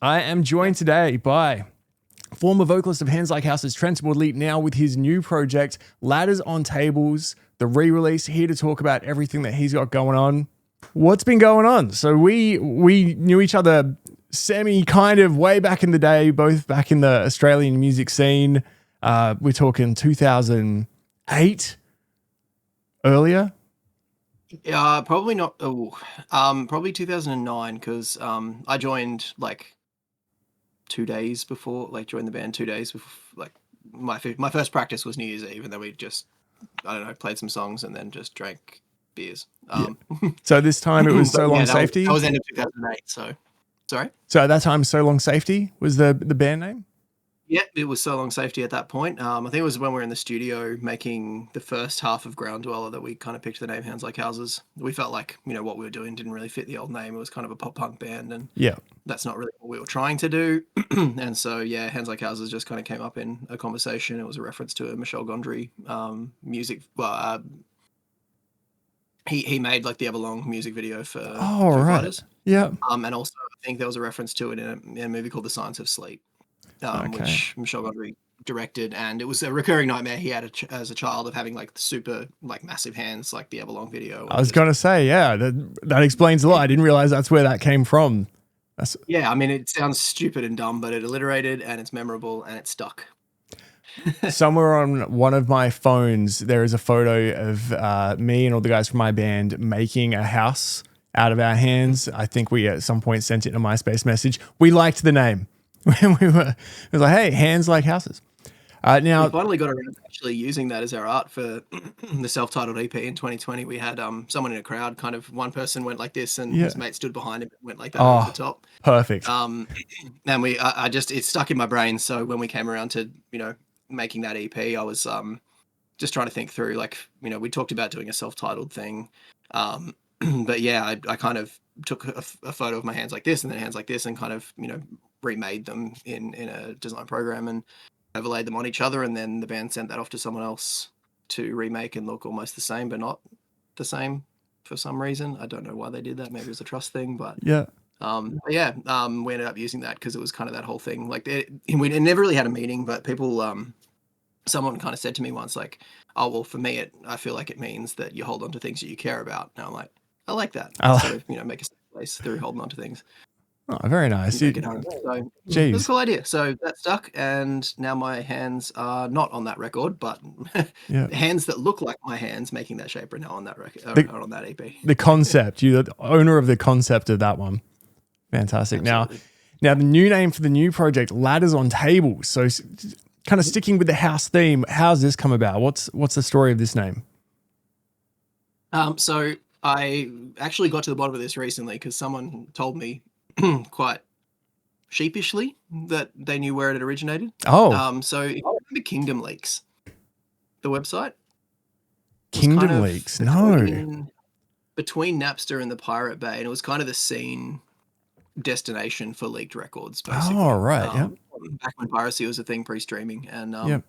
I am joined today by former vocalist of Hands Like Houses, Trenton Woodley, now with his new project, Ladders on Tables, the re-release, here to talk about everything that he's got going on. What's been going on? So we knew each other semi kind of way back in the day, both back in the Australian music scene. We're talking 2008 earlier. Probably not. Probably 2009 because I joined like 2 days before, like joined the band 2 days before. Like my first practice was New Year's Eve, and then we just played some songs and then just drank beers. So this time it was So Long Safety. That was end of 2008. So sorry. So at that time, So Long Safety was the band name. Yeah, it was So Long Safety at that point. I think it was when we were in the studio making the first half of Ground Dweller that we kind of picked the name Hands Like Houses. We felt like, what we were doing didn't really fit the old name. It was kind of a pop punk band, and that's not really what we were trying to do. And so, yeah, Hands Like Houses just kind of came up in a conversation. It was a reference to a Michel Gondry music. Well, he made like the Everlong music video for Foo Fighters. Yeah. And also I think there was a reference to it in a movie called The Science of Sleep. Which Michel Gondry directed, and it was a recurring nightmare he had as a child of having like super like massive hands, like the Everlong video. I was gonna say, yeah, that explains a lot. I didn't realize that's where that came from. Yeah, I mean, it sounds stupid and dumb, but it alliterated and it's memorable and it stuck. Somewhere on one of my phones, there is a photo of me and all the guys from my band making a house out of our hands. I think we at some point sent it in a MySpace message. We liked the name. When it was like, hey, Hands Like Houses. Now we finally got around to actually using that as our art for the self-titled EP in 2020. We had someone in a crowd, kind of one person went like this, and his mate stood behind him and went like that over the top. Perfect. And it stuck in my brain. So when we came around to making that EP, I was just trying to think through, like, we talked about doing a self-titled thing, but yeah, I kind of took a photo of my hands like this and then hands like this, and kind of remade them in a design program and overlaid them on each other, and then the band sent that off to someone else to remake and look almost the same but not the same for some reason. I don't know why they did that. Maybe it was a trust thing, but we ended up using that because it was kind of that whole thing. Like it never really had a meaning, but people someone kind of said to me once, like, oh well, for me I feel like it means that you hold on to things that you care about. And I'm like, I like that. Sort of, make a safe place through holding on to things. Oh, very nice. So, it's a cool idea. So that stuck, and now my hands are not on that record, but hands that look like my hands making that shape are now on that record, or on that EP. The concept, you're the owner of the concept of that one. Fantastic. Absolutely. Now the new name for the new project, Ladders on Tables. So kind of sticking with the house theme, how's this come about? What's the story of this name? So I actually got to the bottom of this recently because someone told me quite sheepishly that they knew where it had originated. So if you remember Kingdom Leaks, the website? Kingdom Leaks? No. Between Napster and the Pirate Bay, and it was kind of the scene destination for leaked records, basically. Oh, right, yeah. Back when piracy was a thing pre-streaming. And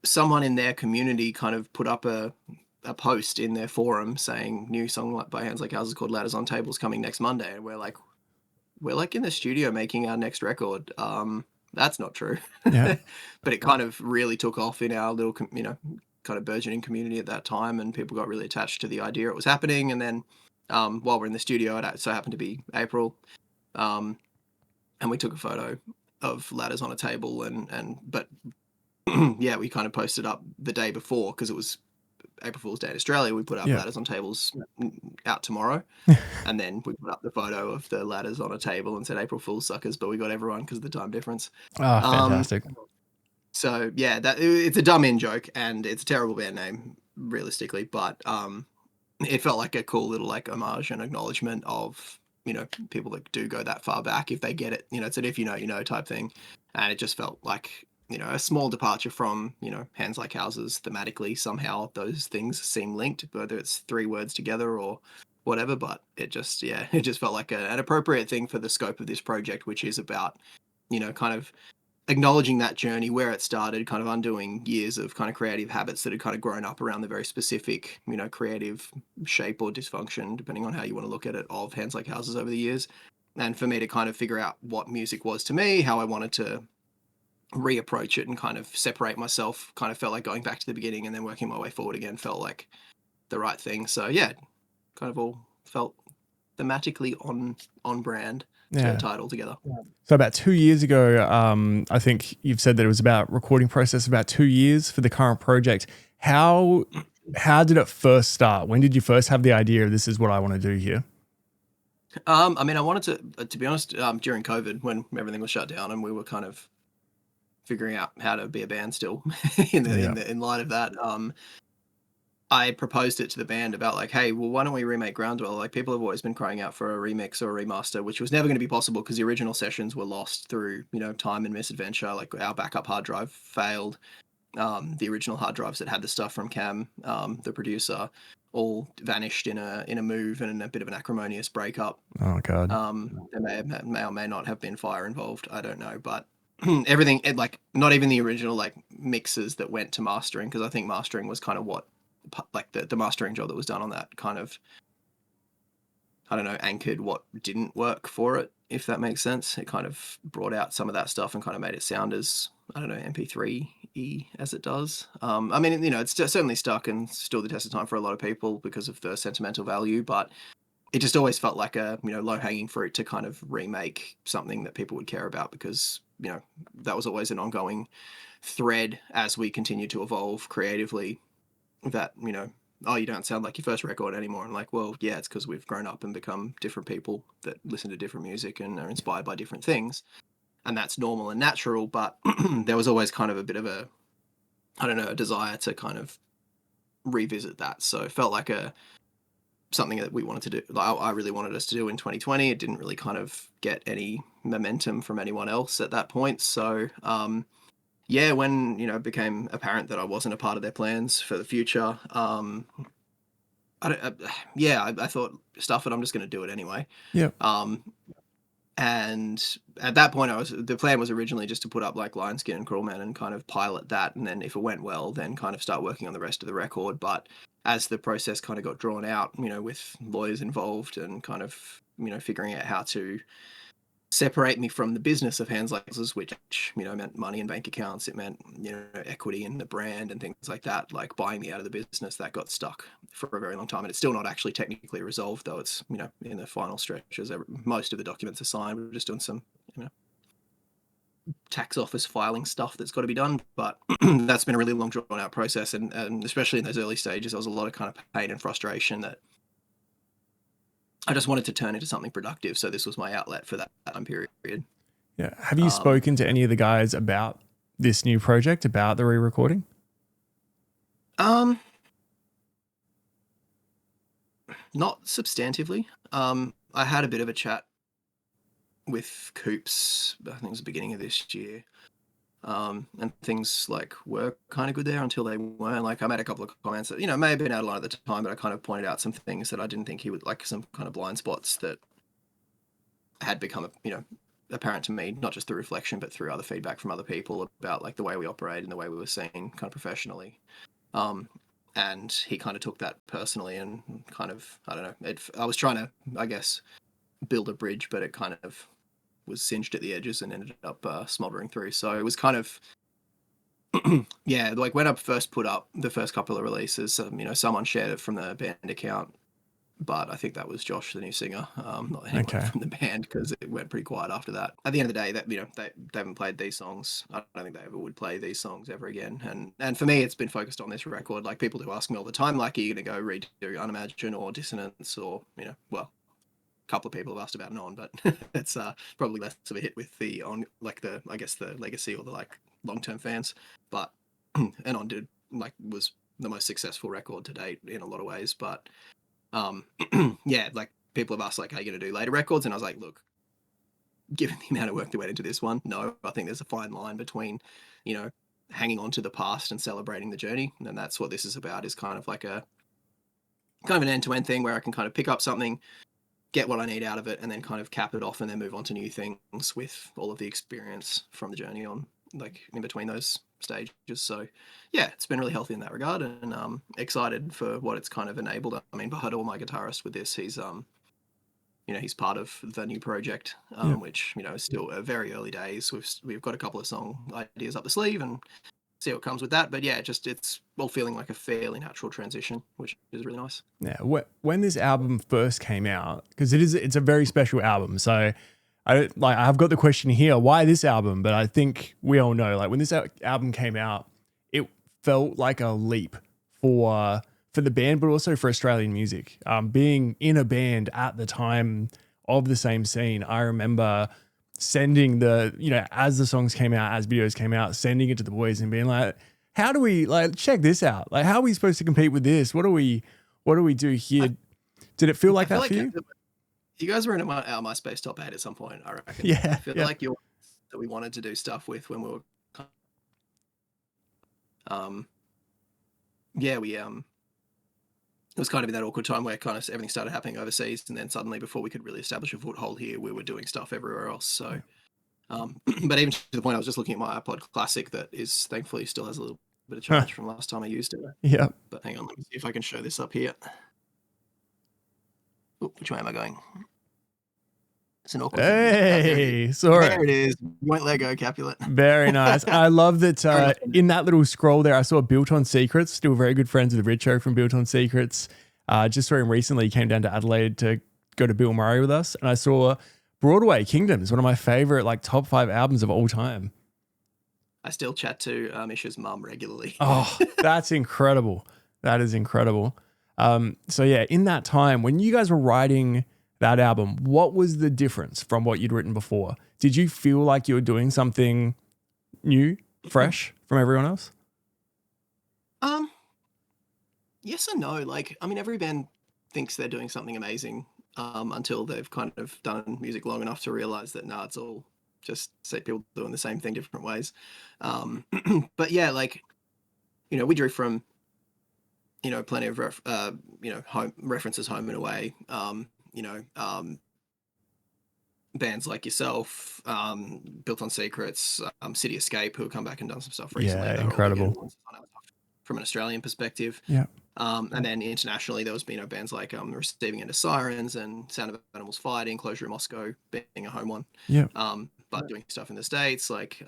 someone in their community kind of put up a post in their forum saying new song by Hands Like Houses called Ladders on Tables coming next Monday, and we're like in the studio making our next record. That's not true. Yeah. But it kind of really took off in our little kind of burgeoning community at that time, and people got really attached to the idea it was happening. And then while we're in the studio, it so happened to be April, and we took a photo of Ladders on a Table, but yeah, we kind of posted up the day before because it was April Fool's Day in Australia. We put up Ladders on Tables out tomorrow, and then we put up the photo of the ladders on a table and said April Fool's suckers, but we got everyone because of the time difference. Oh, fantastic. So yeah, it's a dumb in joke, and it's a terrible band name realistically, but it felt like a cool little like homage and acknowledgement of people that do go that far back if they get it. It's an if you know type thing, and it just felt like a small departure from, Hands Like Houses thematically. Somehow those things seem linked, whether it's three words together or whatever, but it just felt like an appropriate thing for the scope of this project, which is about, kind of acknowledging that journey, where it started, kind of undoing years of kind of creative habits that had kind of grown up around the very specific, creative shape or dysfunction, depending on how you want to look at it, of Hands Like Houses over the years. And for me to kind of figure out what music was to me, how I wanted to reapproach it and kind of separate myself, kind of felt like going back to the beginning and then working my way forward again felt like the right thing. So yeah, kind of all felt thematically on brand to tie it all together. So about 2 years ago, I think you've said that it was about recording process about 2 years for the current project. How did it first start? When did you first have the idea of this is what I want to do here? I mean, I wanted to be honest, during COVID, when everything was shut down and we were kind of figuring out how to be a band still in light of that, I proposed it to the band about like, hey, well, why don't we remake Groundwell? Like, people have always been crying out for a remix or a remaster, which was never going to be possible because the original sessions were lost through, time and misadventure. Like, our backup hard drive failed. The original hard drives that had the stuff from Cam, the producer, all vanished in a move and in a bit of an acrimonious breakup. Oh God. There may or may not have been fire involved. I don't know, but everything, like, not even the original like mixes that went to mastering, because I think mastering was kind of what, like, the mastering job that was done on that kind of, I don't know, anchored what didn't work for it, if that makes sense. It kind of brought out some of that stuff and kind of made it sound as, I don't know, MP3-y as it does. I mean, it's certainly stuck and stood the test of time for a lot of people because of the sentimental value, but it just always felt like a, low-hanging fruit to kind of remake something that people would care about, because, that was always an ongoing thread as we continue to evolve creatively, that, oh, you don't sound like your first record anymore. And like, well, yeah, it's because we've grown up and become different people that listen to different music and are inspired by different things. And that's normal and natural. But there was always kind of a bit of a, I don't know, a desire to kind of revisit that. So it felt like something that we wanted to do. Like, I really wanted us to do in 2020. It didn't really kind of get any momentum from anyone else at that point. So, yeah, when, it became apparent that I wasn't a part of their plans for the future, I thought, stuff it, I'm just going to do it anyway. Yeah. And at that point, the plan was originally just to put up like Lionskin and Cruelman and kind of pilot that, and then if it went well, then kind of start working on the rest of the record. But as the process kind of got drawn out, with lawyers involved and kind of, figuring out how to separate me from the business of Hands Like Houses, which, meant money in bank accounts. It meant, equity in the brand and things like that, like buying me out of the business. That got stuck for a very long time. And it's still not actually technically resolved, though it's, in the final stretches. Most of the documents are signed. We're just doing some, tax office filing stuff that's got to be done. But that's been a really long drawn out process. And especially in those early stages, there was a lot of kind of pain and frustration that I just wanted to turn into something productive. So this was my outlet for that time period. Yeah. Have you spoken to any of the guys about this new project, about the re-recording? Not substantively. I had a bit of a chat with Coops, I think it was the beginning of this year. And things like were kind of good there until they weren't. Like, I made a couple of comments that, may have been out of line at the time, but I kind of pointed out some things that I didn't think he would like, some kind of blind spots that had become, apparent to me, not just through reflection, but through other feedback from other people about like the way we operate and the way we were seen kind of professionally. And he kind of took that personally and kind of, I don't know, I was trying to, I guess, build a bridge, but it kind of was singed at the edges and ended up smoldering through. So it was kind of, yeah, like when I first put up the first couple of releases, someone shared it from the band account, but I think that was Josh, the new singer, not anyone from the band, because it went pretty quiet after that. At the end of the day, that they haven't played these songs. I don't think they ever would play these songs ever again. And for me, it's been focused on this record. Like, people do ask me all the time, like, are you going to go redo Unimagine or Dissonance or, well, couple of people have asked about Non, but it's probably less of a hit with the I guess the legacy or the like long-term fans. But On was the most successful record to date in a lot of ways. But yeah, like, people have asked like, are you going to do later records? And I was like, look, given the amount of work that went into this one, no, I think there's a fine line between, hanging on to the past and celebrating the journey. And that's what this is about, is kind of like an end-to-end thing where I can kind of pick up something, get what I need out of it, and then kind of cap it off, and then move on to new things with all of the experience from the journey on, like in between those stages. So yeah, it's been really healthy in that regard, and excited for what it's kind of enabled. I mean, Bahador, my guitarist with this, he's he's part of the new project, which is still very early days. We've got a couple of song ideas up the sleeve and see what comes with that. But yeah, just it's all feeling like a fairly natural transition, which is really nice. Yeah, when this album first came out, because it's a very special album. So I've got the question here, why this album? But I think we all know, like when this album came out, it felt like a leap for the band, but also for Australian music. Being in a band at the time of the same scene, I remember sending as the songs came out, as videos came out, sending it to the boys and being like, how do we check this out? Like, how are we supposed to compete with this? What do we do here? Did it feel like that for you? You guys were in our MySpace top 8 at some point, I reckon. Yeah. I feel like you're that we wanted to do stuff with when we were it was kind of in that awkward time where kind of everything started happening overseas, and then suddenly, before we could really establish a foothold here, we were doing stuff everywhere else. So, but even to the point, I was just looking at my iPod Classic that is thankfully still has a little bit of charge from last time I used it. Yeah. But hang on, let me see if I can show this up here. Ooh, which way am I going? It's an awkward Hey, sorry. There it is. You won't let go, Capulet. Very nice. I love that in that little scroll there, I saw Built on Secrets, still very good friends with Richo from Built on Secrets. Just saw him recently, he came down to Adelaide to go to Bill Murray with us. And I saw Broadway Kingdoms, one of my favorite top 5 albums of all time. I still chat to Misha's mum regularly. Oh, that's incredible. That is incredible. So yeah, in that time, when you guys were writing that album, what was the difference from what you'd written before? Did you feel like you were doing something new, fresh from everyone else? Yes and no. Every band thinks they're doing something amazing until they've kind of done music long enough to realize that it's all just people doing the same thing different ways. But yeah, we drew from plenty of home references, home and away. Bands like yourself, Built on Secrets, City Escape, who have come back and done some stuff recently. Yeah, incredible. From an Australian perspective. Yeah. And then internationally, there was bands like Receiving End of Sirens and Sound of Animals Fighting, Closure in Moscow being a home one. Yeah. But doing stuff in the States like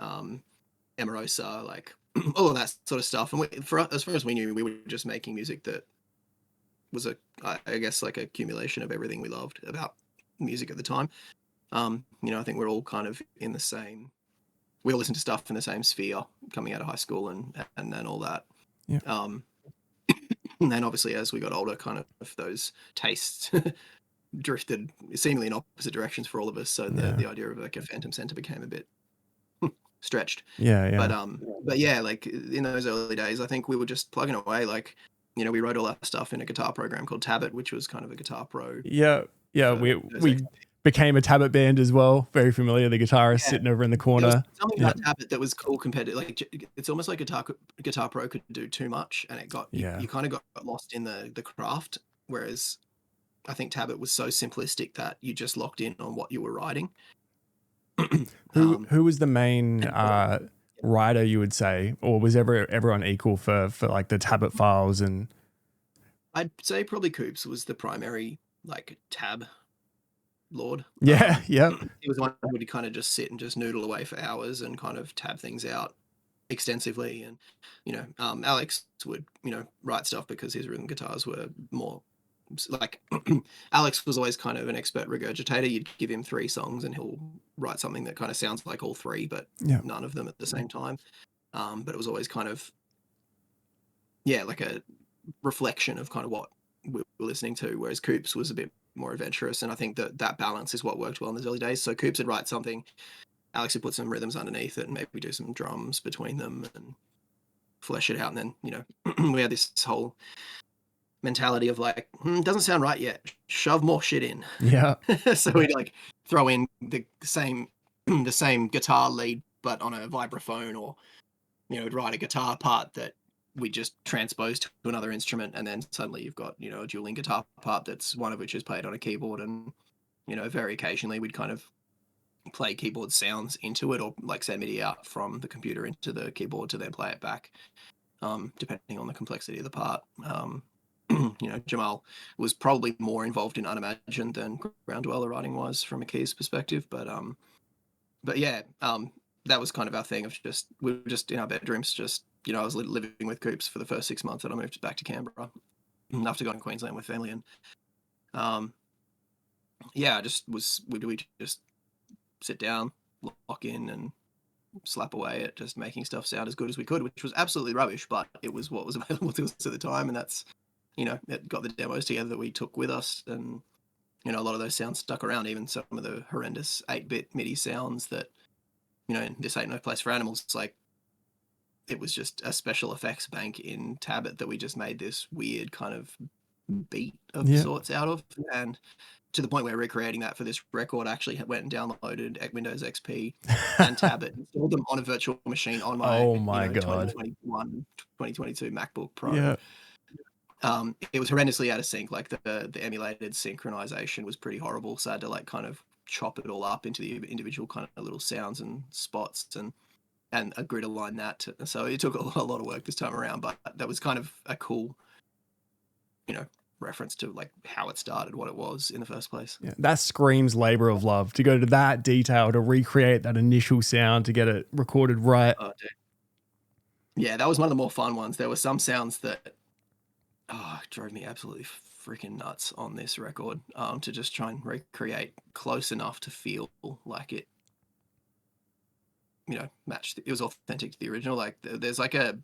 Emarosa, all of that sort of stuff. And as far as we knew, we were just making music that was I guess a accumulation of everything we loved about music at the time. I think we're all kind of in the same. We all listen to stuff in the same sphere coming out of high school and all that. Yeah. And then obviously as we got older, kind of those tastes drifted seemingly in opposite directions for all of us. So the idea of a Phantom Center became a bit stretched. Yeah. But yeah, in those early days, I think we were just plugging away. We wrote all our stuff in a guitar program called Tablet, which was kind of a Guitar Pro. Yeah. We became a Tablet band as well. Very familiar. The guitarist sitting over in the corner. There was something about Tablet that was cool compared to it's almost like Guitar Pro could do too much, and it got you kind of got lost in the craft. Whereas I think Tablet was so simplistic that you just locked in on what you were writing. Who was the main writer, you would say, or was everyone equal for the Tablet files? And I'd say probably Coops was the primary tab lord. Yeah. He was one who would kind of just sit and just noodle away for hours and kind of tab things out extensively. And Alex would write stuff because his rhythm guitars were more Alex was always kind of an expert regurgitator. You'd give him 3 songs and he'll write something that kind of sounds like all 3, but none of them at the same time. But it was always kind of like a reflection of kind of what we were listening to, whereas Coops was a bit more adventurous, and I think that balance is what worked well in those early days. So Coops would write something, Alex would put some rhythms underneath it and maybe do some drums between them and flesh it out. And then we had this whole mentality of doesn't sound right yet, shove more shit in. So we'd throw in the same guitar lead but on a vibraphone, or write a guitar part that we just transposed to another instrument, and then suddenly you've got a dueling guitar part that's one of which is played on a keyboard, and very occasionally we'd kind of play keyboard sounds into it, or like send MIDI out from the computer into the keyboard to then play it back, depending on the complexity of the part. Jamal was probably more involved in Unimagined than Ground Dweller writing was from a keys perspective, but yeah, that was kind of our thing of just, we were just in our bedrooms, just, I was living with Coops for the first 6 months that I moved back to Canberra after going to Queensland with family. And yeah, we just sit down, lock in, and slap away at just making stuff sound as good as we could, which was absolutely rubbish, but it was what was available to us at the time. And that's, it got the demos together that we took with us. And, a lot of those sounds stuck around, even some of the horrendous 8-bit MIDI sounds that, This Ain't No Place for Animals. Like, it was just a special effects bank in Tablet that we just made this weird kind of beat of sorts out of. And to the point where recreating that for this record, I actually went and downloaded Windows XP and Tablet, installed them on a virtual machine on my, God, 2022 MacBook Pro. Yeah. It was horrendously out of sync. Like the emulated synchronization was pretty horrible. So I had to like kind of chop it all up into the individual kind of little sounds and spots and a grid align that. So it took a lot of work this time around, but that was kind of a cool, reference to like how it started, what it was in the first place. Yeah, that screams labor of love to go to that detail to recreate that initial sound to get it recorded right. Oh, dude. Yeah, that was one of the more fun ones. There were some sounds that drove me absolutely freaking nuts on this record, to just try and recreate close enough to feel like it, matched. It was authentic to the original. Like there's like a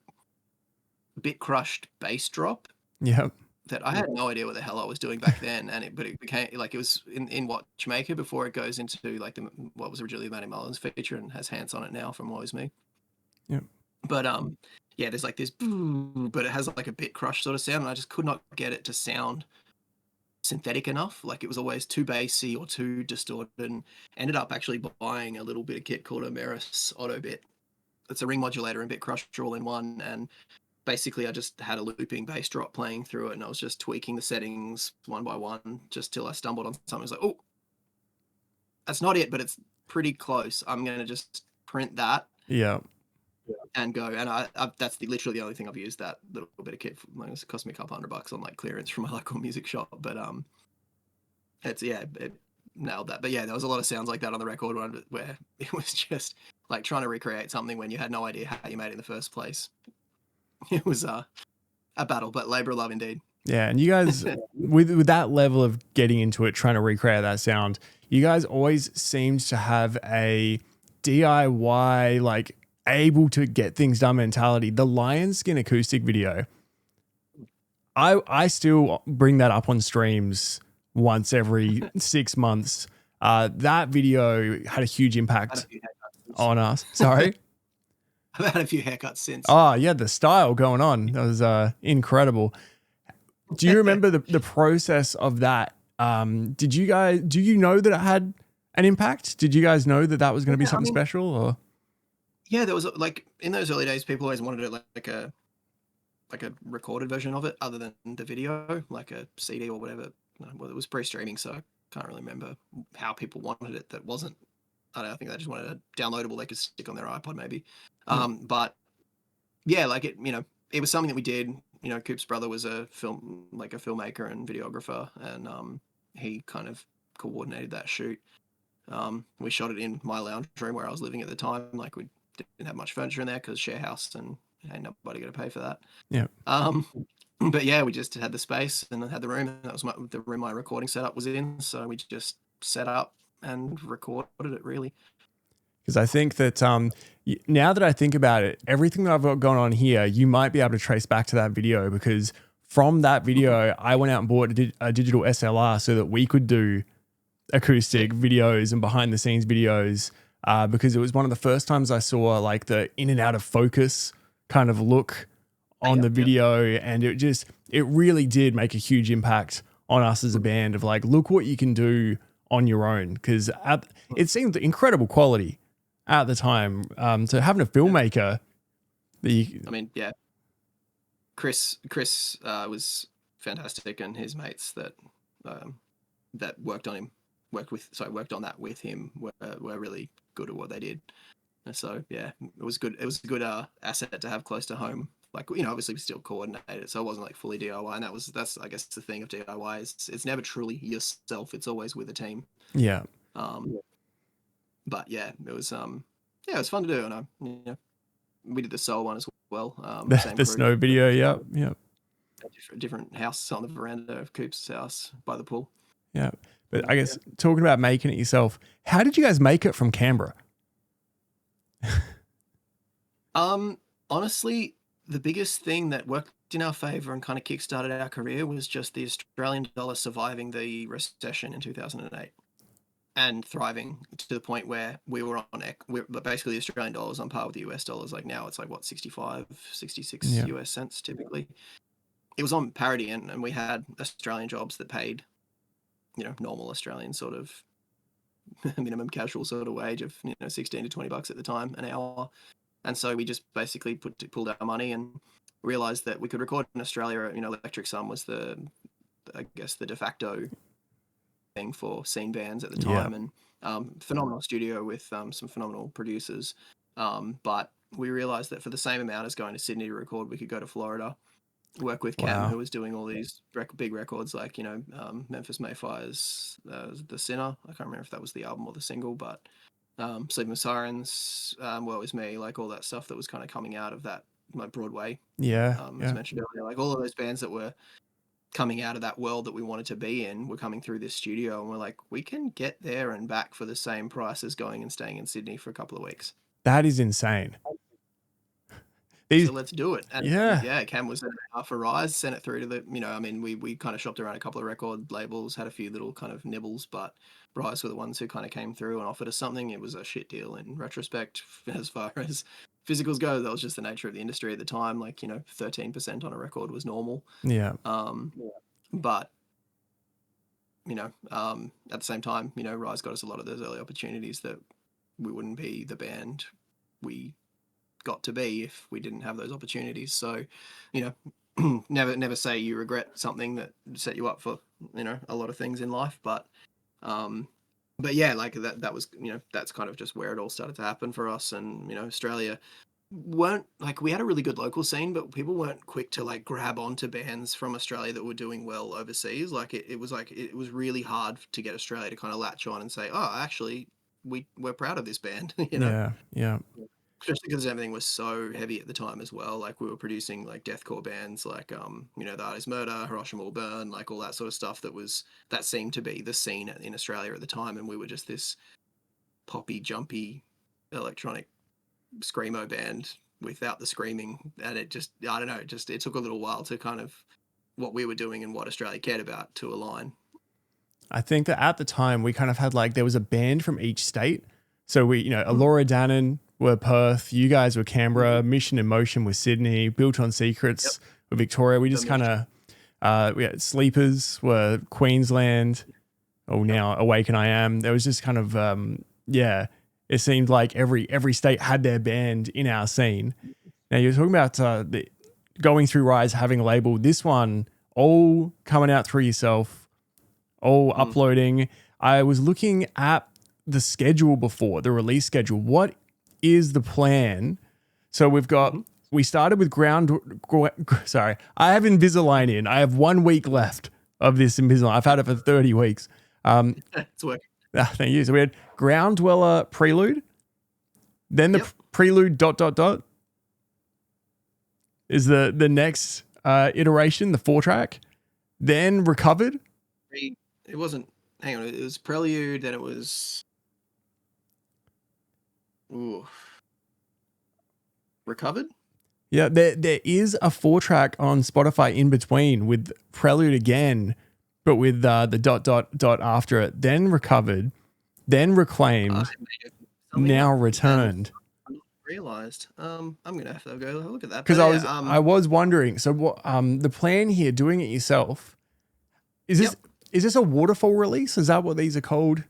bit crushed bass drop. Yep. That I had no idea what the hell I was doing back then, but it became like, it was in Watchmaker before it goes into like what was originally the Matty Mullins feature and has Hands on it now from Woe Is Me. Yep. But yeah, there's like this, but it has like a bit crushed sort of sound, and I just could not get it to sound synthetic enough. Like it was always too bassy or too distorted, and ended up actually buying a little bit of kit called a Meris Auto Bit. It's a ring modulator and bit crusher all in one, and basically I just had a looping bass drop playing through it, and I was just tweaking the settings one by one just till I stumbled on something. I was like, oh, that's not it, but it's pretty close. I'm going to just print that. Yeah. And go. And I that's literally the only thing I've used that little bit of kit for. Like, it cost me a couple $100 on like clearance from my local music shop. But it nailed that. But yeah, there was a lot of sounds like that on the record where it was just like trying to recreate something when you had no idea how you made it in the first place. It was a battle, but labor of love indeed. Yeah, and you guys, with that level of getting into it, trying to recreate that sound, you guys always seemed to have a DIY, like able to get things done mentality. The Lion Skin acoustic video, I still bring that up on streams once every 6 months. That video had a huge impact on us. Sorry? I've had a few haircuts since. Oh, yeah, the style going on. That was incredible. Do you remember the process of that? Do you know that it had an impact? Did you guys know that was going to be something special? Or? Yeah, there was like in those early days, people always wanted it like a recorded version of it other than the video, like a CD or whatever. Well, it was pre-streaming, so I can't really remember how people wanted it. That wasn't, I don't know, I think they just wanted a downloadable they could stick on their iPod maybe. But yeah, like it was something that we did. Coop's brother was a filmmaker and videographer, and he kind of coordinated that shoot. We shot it in my lounge room where I was living at the time. Like we didn't have much furniture in there because share house and ain't nobody going to pay for that. Yeah. But yeah, we just had the space and had the room, and that was the room my recording setup was in. So we just set up and recorded it really. Because I think that now that I think about it, everything that I've got going on here, you might be able to trace back to that video, because from that video, I went out and bought a digital SLR so that we could do acoustic videos and behind the scenes videos, because it was one of the first times I saw like the in and out of focus kind of look on the video. And it really did make a huge impact on us as a band of like, look what you can do on your own. Because it seemed incredible quality at the time. So having a filmmaker Chris was fantastic, and his mates that worked on him worked on that with him were really good at what they did. And so yeah, it was good. It was a good asset to have close to home. Like, you know, obviously we still coordinated, so it wasn't like fully DIY. And that's I guess the thing of DIY is it's never truly yourself. It's always with a team. Yeah. But yeah, it was it was fun to do, and we did the soul one as well. Same The crew, snow video. Yep. Yep. different house on the veranda of Coop's house by the pool. Yeah. But I guess talking about making it yourself, how did you guys make it from Canberra? Honestly, the biggest thing that worked in our favor and kind of kickstarted our career was just the Australian dollar surviving the recession in 2008 and thriving to the point where we were but basically the Australian dollar was on par with the US dollars. Like now it's like what, 65, 66 US cents typically. It was on parity, and we had Australian jobs that paid, you know, normal Australian sort of minimum casual sort of wage of, you know, 16 to 20 bucks at the time an hour. And so we just basically pulled our money and realized that we could record in Australia. You know, Electric Sun was I guess the de facto thing for scene bands at the time, and phenomenal studio with some phenomenal producers. But we realized that for the same amount as going to Sydney to record, we could go to Florida, work with Cam, who was doing all these big records like, you know, Memphis Mayfire's The Sinner. I can't remember if that was the album or the single, but Sleeping with Sirens, Woe Is Me, like all that stuff that was kind of coming out of that, like Broadway. As mentioned earlier, like all of those bands that were coming out of that world that we wanted to be in were coming through this studio, and we're like, we can get there and back for the same price as going and staying in Sydney for a couple of weeks. That is insane. So let's do it. And Cam was for Rise, sent it through to the, you know, I mean, we kind of shopped around a couple of record labels, had a few little kind of nibbles, but Rise were the ones who kind of came through and offered us something. It was a shit deal in retrospect as far as physicals go. That was just the nature of the industry at the time. Like, you know, 13% on a record was normal. Yeah. But, you know, at the same time, you know, Rise got us a lot of those early opportunities that we wouldn't be the band we got to be if we didn't have those opportunities. So, you know, never say you regret something that set you up for, you know, a lot of things in life. But yeah, like that was, you know, that's kind of just where it all started to happen for us. And, you know, Australia weren't like, we had a really good local scene, but people weren't quick to like grab onto bands from Australia that were doing well overseas. Like it was really hard to get Australia to kind of latch on and say, oh, actually we're proud of this band, you know? Yeah. Especially because everything was so heavy at the time as well. Like we were producing like deathcore bands like you know, The Artist Murder, Hiroshima Will Burn, like all that sort of stuff that seemed to be the scene in Australia at the time, and we were just this poppy, jumpy, electronic screamo band without the screaming. And it just, I don't know, it took a little while to kind of what we were doing and what Australia cared about to align. I think that at the time we kind of had like, there was a band from each state. So we, you know, Alora Dannon were Perth, you guys were Canberra, Mission in Motion was Sydney, Built on Secrets were Victoria. We just kind of, we had Sleepers were Queensland. Now Awaken I Am. There was just kind of, it seemed like every state had their band in our scene. Now you're talking about going through Rise, having a label, this one all coming out through yourself, all uploading. I was looking at the schedule before, the release schedule. What is the plan? So we've got, we started with sorry, I have Invisalign in. I have 1 week left of this Invisalign. I've had it for 30 weeks. It's working. Thank you. So we had Ground Dweller Prelude, then the Prelude ... is the next iteration, the 4-track, then Recovered. It wasn't, hang on, it was Prelude, then it was Recovered? Yeah, there is a 4-track on Spotify in between with Prelude again, but with the ... after it, then Recovered, then Reclaimed, now Returned. I realized. I'm gonna have to go look at that. Because I was wondering, so what the plan here, doing it yourself, is this a waterfall release? Is that what these are called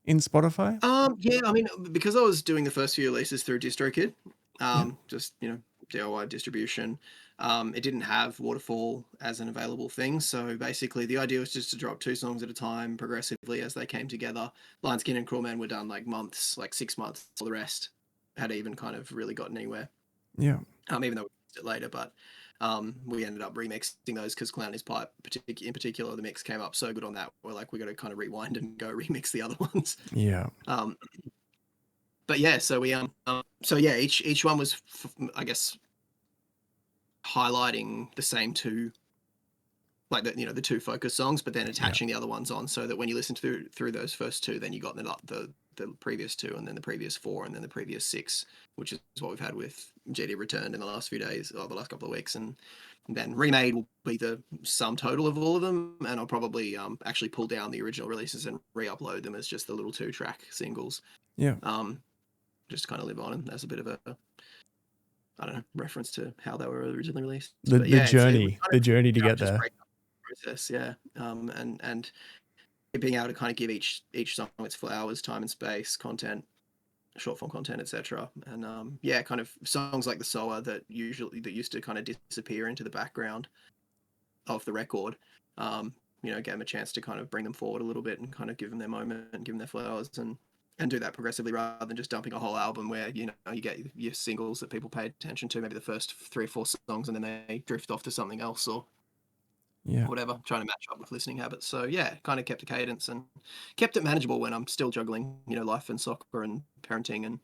in Spotify? Yeah, I mean, because I was doing the first few releases through DistroKid, just, you know, DIY distribution. It didn't have waterfall as an available thing, so basically the idea was just to drop 2 songs at a time progressively as they came together. Lion Skin and Crawlman were done like months, like 6 months. All the rest had even kind of really gotten anywhere. Yeah. Even though we fixed it later, but we ended up remixing those because Clowny's Pipe, in particular, the mix came up so good on that. We're like, we got to kind of rewind and go remix the other ones. Yeah. But yeah, so we so yeah, each one was, I guess, highlighting the same two, like the 2 focus songs, but then attaching the other ones on, so that when you listen through those first 2, then you got the previous 2, and then the previous 4, and then the previous 6, which is what we've had with GD Returned in the last few days, or the last couple of weeks, and then Remade will be the sum total of all of them, and I'll probably actually pull down the original releases and re-upload them as just the little 2-track singles. Yeah. Just kind of live on, and that's a bit of a, I don't know, reference to how they were originally released. The journey to get there. Process, yeah. And being able to kind of give each song its flowers, time and space, content, short form content, etc. And kind of songs like The Sower that used to kind of disappear into the background of the record, gave them a chance to kind of bring them forward a little bit and kind of give them their moment and give them their flowers, and do that progressively rather than just dumping a whole album where you get your singles that people pay attention to, maybe the first 3 or 4 songs, and then they drift off to something else or whatever, trying to match up with listening habits. So yeah, kind of kept a cadence and kept it manageable when I'm still juggling, life and soccer and parenting and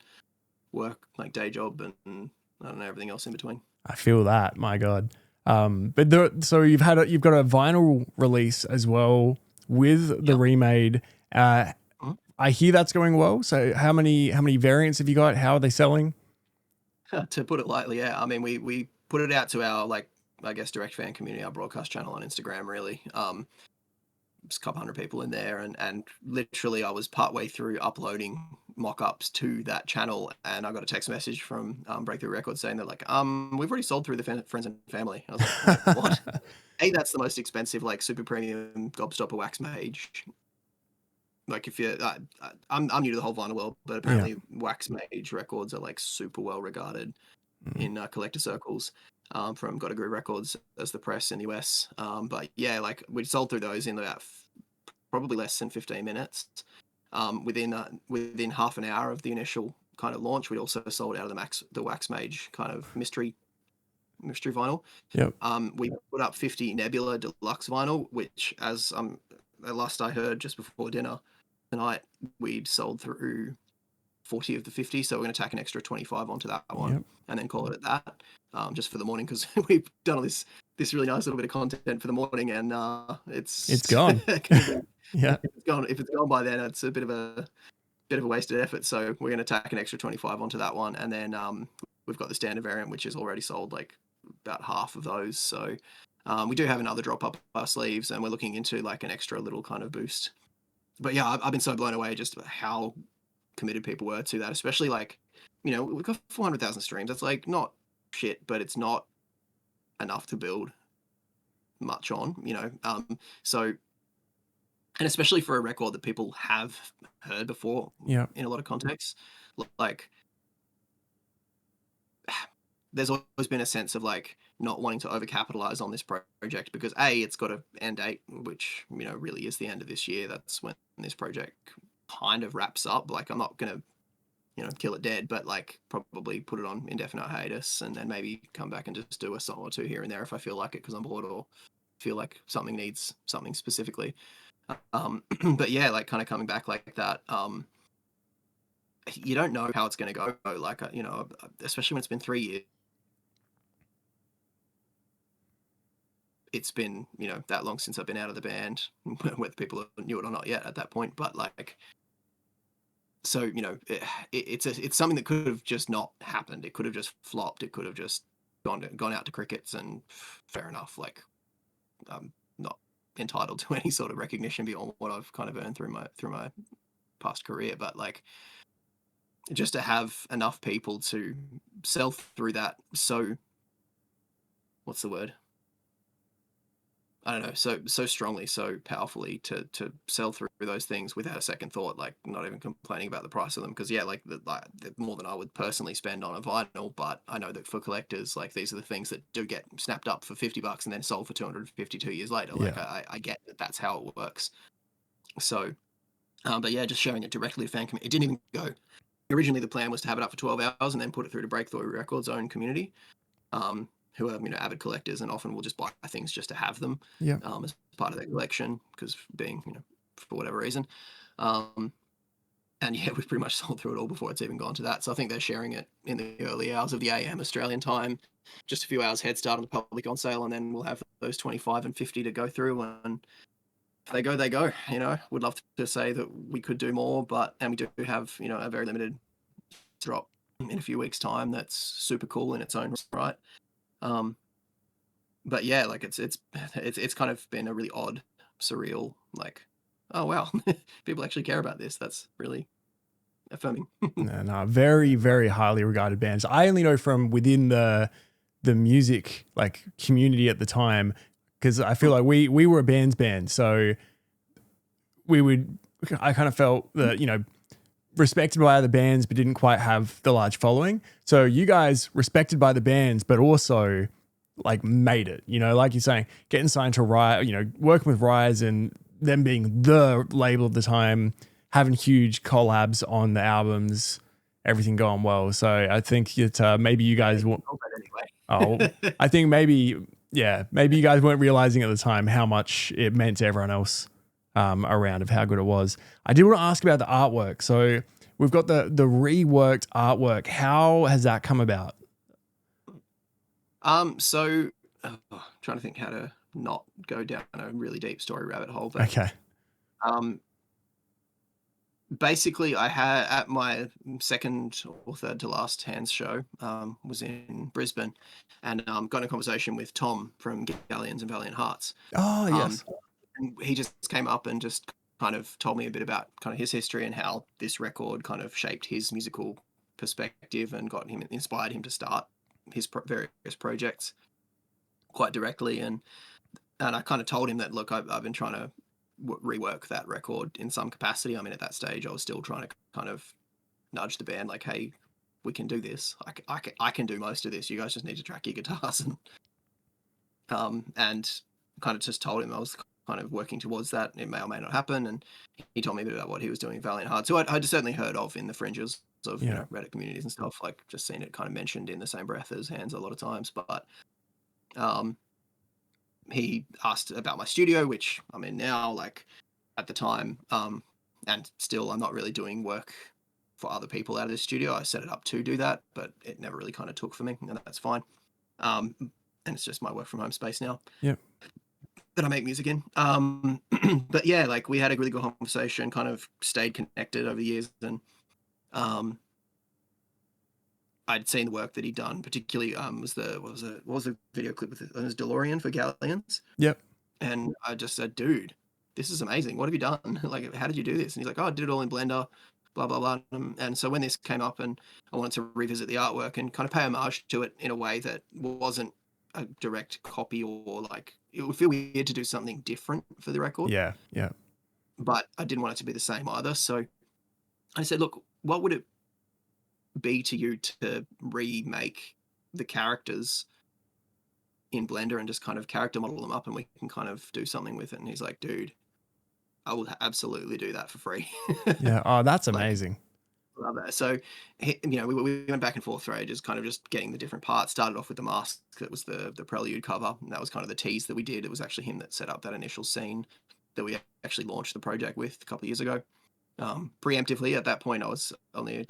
work, like day job, and I don't know, everything else in between. I feel that, my God. So you've got a vinyl release as well with the Remade. I hear that's going well. So how many variants have you got? How are they selling? To put it lightly, yeah. I mean, we put it out to our, like, I guess, direct fan community, our broadcast channel on Instagram, really. There's a couple hundred people in there, and literally I was partway through uploading mock-ups to that channel, and I got a text message from Breakthrough Records saying that, like, we've already sold through the friends and family. I was like, what? That's the most expensive, like, super premium Gobstopper Wax Mage. Like, if you're, I'm new to the whole vinyl world, but apparently Wax Mage records are like super well regarded in collector circles. From Gotta Groove Records as the press in the US. But yeah, like, we sold through those in about probably less than 15 minutes. Within half an hour of the initial kind of launch, we also sold out of the Wax Mage kind of mystery vinyl. Yep. We put up 50 Nebula Deluxe vinyl, which, as the last I heard just before dinner tonight, we'd sold through 40 of the 50, so we're going to tack an extra 25 onto that one, and then call it at that, just for the morning, because we've done all this really nice little bit of content for the morning, and it's gone. Yeah, if it's gone by then, it's a bit of a wasted effort. So we're going to tack an extra 25 onto that one, and then we've got the standard variant, which is already sold like about half of those. So we do have another drop up our sleeves, and we're looking into like an extra little kind of boost. But yeah, I've been so blown away just how committed people were to that, especially, like, we've got 400,000 streams. That's like not shit, but it's not enough to build much on, so, and especially for a record that people have heard before in a lot of contexts, like, there's always been a sense of like not wanting to overcapitalize on this project because it's got an end date, which really is the end of this year. That's when this project kind of wraps up. Like, I'm not gonna kill it dead, but like probably put it on indefinite hiatus and then maybe come back and just do a song or 2 here and there if I feel like it because I'm bored or feel like something needs something specifically. But yeah, like, kind of coming back like that, you don't know how it's going to go, like, especially when it's been 3 years. It's been that long since I've been out of the band, whether people knew it or not yet at that point, but like, so it's something that could have just not happened. It could have just flopped. It could have just gone out to crickets, and fair enough. Like, I'm not entitled to any sort of recognition beyond what I've kind of earned through my past career. But like, just to have enough people to sell through that, so what's the word? I don't know, so strongly, so powerfully to sell through those things without a second thought, like not even complaining about the price of them. Because yeah, like the more than I would personally spend on a vinyl, but I know that for collectors, like these are the things that do get snapped up for $50 and then sold for 252 years later. Like Yeah. I get that that's how it works. So, but yeah, just showing it directly to fan community. It didn't even go. Originally, the plan was to have it up for 12 hours and then put it through to Breakthrough Records' own community, who are avid collectors and often will just buy things just to have them Yeah. as part of their collection because being for whatever reason. Um, and yeah, we've pretty much sold through it all before it's even gone to that. So I think they're sharing it in the early hours of the AM Australian time, just a few hours head start on the public on sale, and then we'll have those 25 and 50 to go through. And if they go, they go. Would love to say that we could do more, and we do have a very limited drop in a few weeks' time. That's super cool in its own right. But yeah, like it's kind of been a really odd, surreal, like, oh wow, people actually care about this. That's really affirming. No, very, very highly regarded bands. I only know from within the music like community at the time, because I feel like we were a band's band, so I kind of felt that respected by other bands but didn't quite have the large following. So you guys respected by the bands but also like made it, like you're saying, getting signed to Rise, working with Rise and them being the label of the time, having huge collabs on the albums, everything going well. So I think it maybe you guys Anyway. I think maybe you guys weren't realizing at the time how much it meant to everyone else around of how good it was. I did want to ask about the artwork. So we've got the reworked artwork. How has that come about? So trying to think how to not go down a really deep story rabbit hole, but Okay. Basically I had at my second or third to last Hands show, was in Brisbane, and got in a conversation with Tom from Galleons and Valiant Hearts. Oh, yes. And he just came up and just kind of told me a bit about kind of his history and how this record kind of shaped his musical perspective and inspired him to start his various projects quite directly. And I kind of told him that, look, I've been trying to rework that record in some capacity. I mean, at that stage, I was still trying to kind of nudge the band, like, hey, we can do this. I can do most of this. You guys just need to track your guitars. And kind of just told him I was kind of working towards that. It may or may not happen. And he told me a bit about what he was doing in Valiant Hearts, who I'd certainly heard of in the fringes of Reddit communities and stuff, like just seen it kind of mentioned in the same breath as Hands a lot of times. But he asked about my studio, which I'm in now, like at the time, and still I'm not really doing work for other people out of the studio. I set it up to do that, but it never really kind of took for me, and that's fine. And it's just my work from home space now. Yeah. That I make music in. But yeah, like we had a really good conversation, kind of stayed connected over the years, and I'd seen the work that he'd done, particularly what was the video clip with it? It was DeLorean for Galleons. Yep. And I just said, dude, this is amazing. What have you done? Like, how did you do this? And he's like, oh, I did it all in Blender, blah, blah, blah. And so when this came up and I wanted to revisit the artwork and kind of pay homage to it in a way that wasn't a direct copy, or like, it would feel weird to do something different for the record. Yeah. But I didn't want it to be the same either. So I said, look, what would it be to you to remake the characters in Blender and just kind of character model them up, and we can kind of do something with it? And he's like, dude, I will absolutely do that for free. Yeah. Oh, that's amazing. Love that. So, we went back and forth for ages, kind of just getting the different parts. Started off with the mask that was the Prelude cover, and that was kind of the tease that we did. It was actually him that set up that initial scene that we actually launched the project with a couple of years ago. Preemptively at that point, I was only I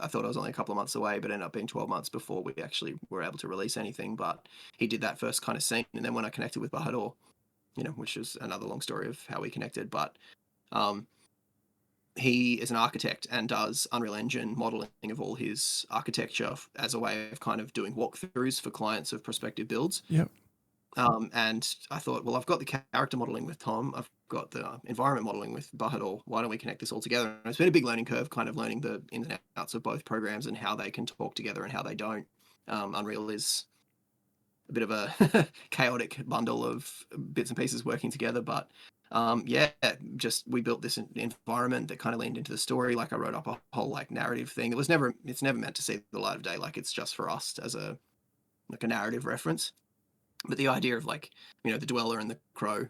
thought I was only a couple of months away, but ended up being 12 months before we actually were able to release anything. But he did that first kind of scene, and then when I connected with Bahadur, which is another long story of how we connected, but he is an architect and does Unreal Engine modeling of all his architecture as a way of kind of doing walkthroughs for clients of prospective builds. Yep. And I thought, well, I've got the character modeling with Tom, I've got the environment modeling with Bahadur. Why don't we connect this all together? And it's been a big learning curve, kind of learning the ins and outs of both programs and how they can talk together and how they don't. Unreal is a bit of a chaotic bundle of bits and pieces working together. But yeah, just we built this environment that kind of leaned into the story. Like I wrote up a whole like narrative thing. It's never meant to see the light of day. Like it's just for us as a narrative reference. But the idea of like, the Dweller and the Crow,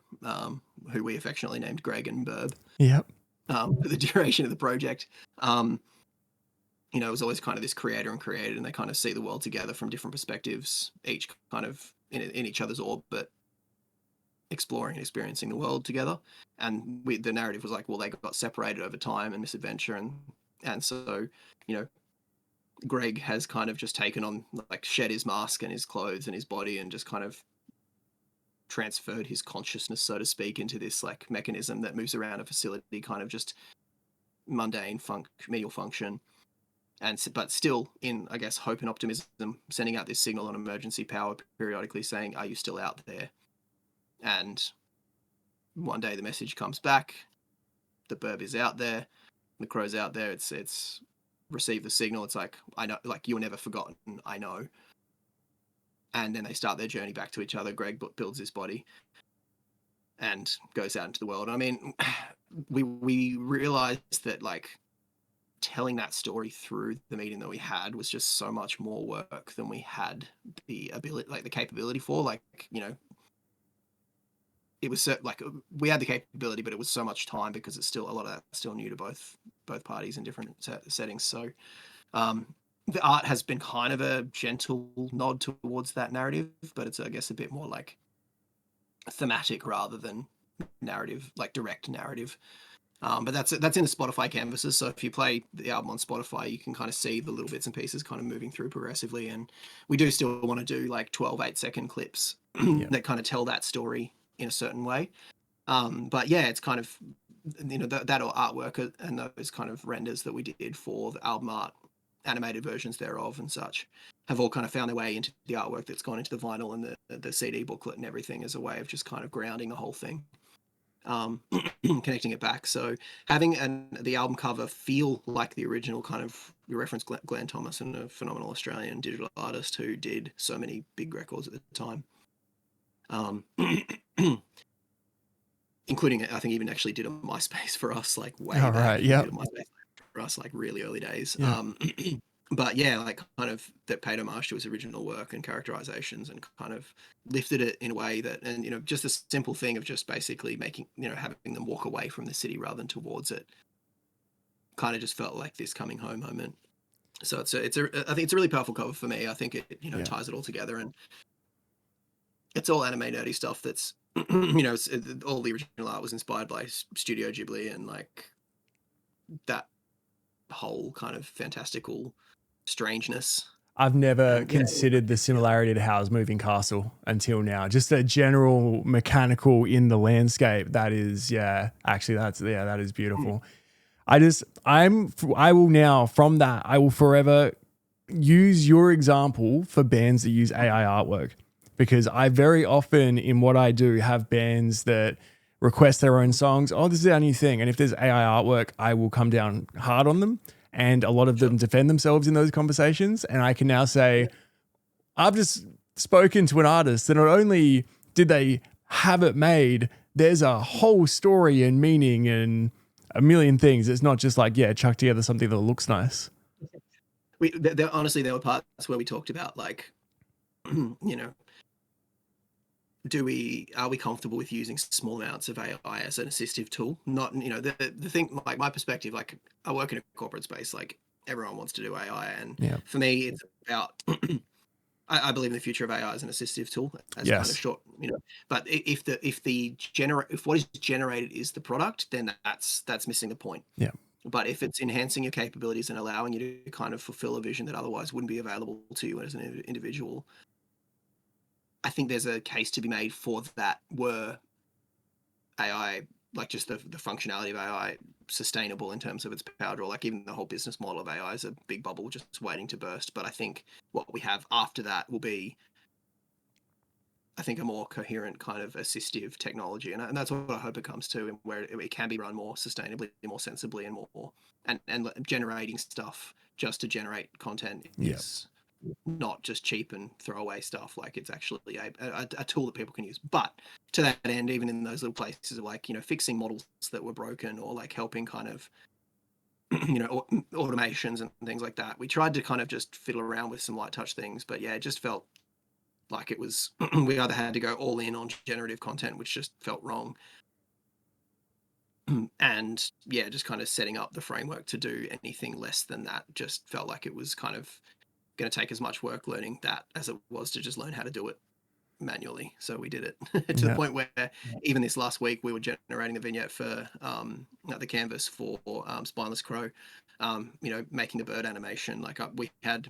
who we affectionately named Greg and Burb, Yep. for the duration of the project, it was always kind of this creator and created, and they kind of see the world together from different perspectives, each kind of in each other's orbit, exploring and experiencing the world together. And the narrative was like, well, they got separated over time and misadventure, and so, Greg has kind of just taken on, like, shed his mask and his clothes and his body and just kind of transferred his consciousness, so to speak, into this like mechanism that moves around a facility, kind of just mundane menial function. But still in, I guess, hope and optimism, sending out this signal on emergency power periodically saying, are you still out there? And one day the message comes back, the Burb is out there, the Crow's out there, it's receive the signal, it's like, I know, like, you were never forgotten, I know. And then they start their journey back to each other. Greg builds his body and goes out into the world. I mean, we realized that, like, telling that story through the meeting that we had was just so much more work than we had the ability, like the capability for. Like, it was like we had the capability, but it was so much time because it's still a lot of that still new to both parties in different settings. So the art has been kind of a gentle nod towards that narrative, but it's, I guess, a bit more like thematic rather than narrative, like direct narrative. But that's in the Spotify canvases. So if you play the album on Spotify, you can kind of see the little bits and pieces kind of moving through progressively. And we do still want to do like 12 8-second clips that kind of tell that story in a certain way. But yeah, it's kind of, that artwork and those kind of renders that we did for the album art, animated versions thereof and such, have all kind of found their way into the artwork that's gone into the vinyl and the CD booklet and everything, as a way of just kind of grounding the whole thing, connecting it back. So having the album cover feel like the original, kind of, you referenced Glenn Thomas, and a phenomenal Australian digital artist who did so many big records at the time, including, I think, even actually did a MySpace for us, like way back. Right, yeah. Did a MySpace for us, like really early days. Yeah. But yeah, like, kind of, that paid homage to his original work and characterizations, and kind of lifted it in a way that, and just a simple thing of just basically making, having them walk away from the city rather than towards it, kind of just felt like this coming home moment. So I think it's a really powerful cover for me. I think it ties it all together, and it's all anime nerdy stuff that's all the original art was inspired by Studio Ghibli, and like that whole kind of fantastical strangeness. I've never considered the similarity to Howl's Moving Castle until now. Just a general mechanical in the landscape. That is, that is beautiful. I will now, from that, I will forever use your example for bands that use AI artwork, because I very often in what I do have bands that request their own songs. Oh, this is our new thing. And if there's AI artwork, I will come down hard on them. And a lot of them defend themselves in those conversations. And I can now say, I've just spoken to an artist that not only did they have it made, there's a whole story and meaning and a million things. It's not just like, chuck together something that looks nice. Honestly, there were parts where we talked about, like, are we comfortable with using small amounts of AI as an assistive tool? Not, the thing, like, my perspective, like, I work in a corporate space, like, everyone wants to do AI. And for me, it's about, I believe in the future of AI as an assistive tool, as kind of short, but if what is generated is the product, then that's missing the point. Yeah. But if it's enhancing your capabilities and allowing you to kind of fulfill a vision that otherwise wouldn't be available to you as an individual, I think there's a case to be made for that. Were AI, like, just the functionality of AI, sustainable in terms of its power draw? Like, even the whole business model of AI is a big bubble just waiting to burst. But I think what we have after that will be, I think, a more coherent kind of assistive technology, and that's what I hope it comes to, and where it can be run more sustainably, more sensibly, and more and generating stuff just to generate content is not just cheap and throwaway stuff. Like it's actually a tool that people can use. But to that end, even in those little places of like, fixing models that were broken or like helping kind of, automations and things like that. We tried to kind of just fiddle around with some light touch things, but yeah, it just felt like it was, we either had to go all in on generative content, which just felt wrong. And yeah, just kind of setting up the framework to do anything less than that just felt like it was kind of going to take as much work learning that as it was to just learn how to do it manually. So we did it to the point where even this last week we were generating the vignette for the canvas for Spineless Crow, making the bird animation. Like we had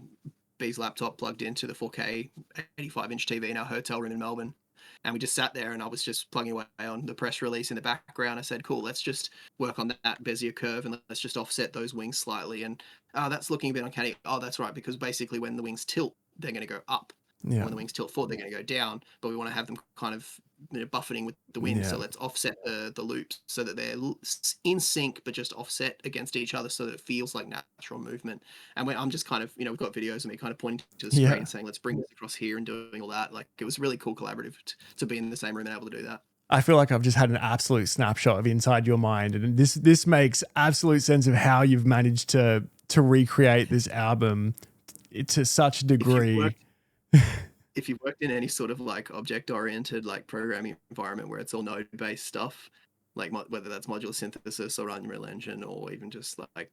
B's laptop plugged into the 4K 85-inch TV in our hotel room in Melbourne. And we just sat there and I was just plugging away on the press release in the background. I said, cool, let's just work on that Bezier curve and let's just offset those wings slightly. And that's looking a bit uncanny. Oh, that's right. Because basically when the wings tilt, they're going to go up. Yeah. When the wings tilt forward, they're going to go down. But we want to have them kind of buffeting with the wind. Yeah. So let's offset the loops so that they're in sync, but just offset against each other so that it feels like natural movement. And when I'm just kind of, we've got videos of me kind of pointing to the screen saying, let's bring this across here and doing all that. Like it was really cool collaborative to be in the same room and able to do that. I feel like I've just had an absolute snapshot of inside your mind. And this makes absolute sense of how you've managed to recreate this album to such a degree. If you've worked in any sort of like object-oriented like programming environment where it's all node-based stuff, like whether that's modular synthesis or Unreal Engine or even just like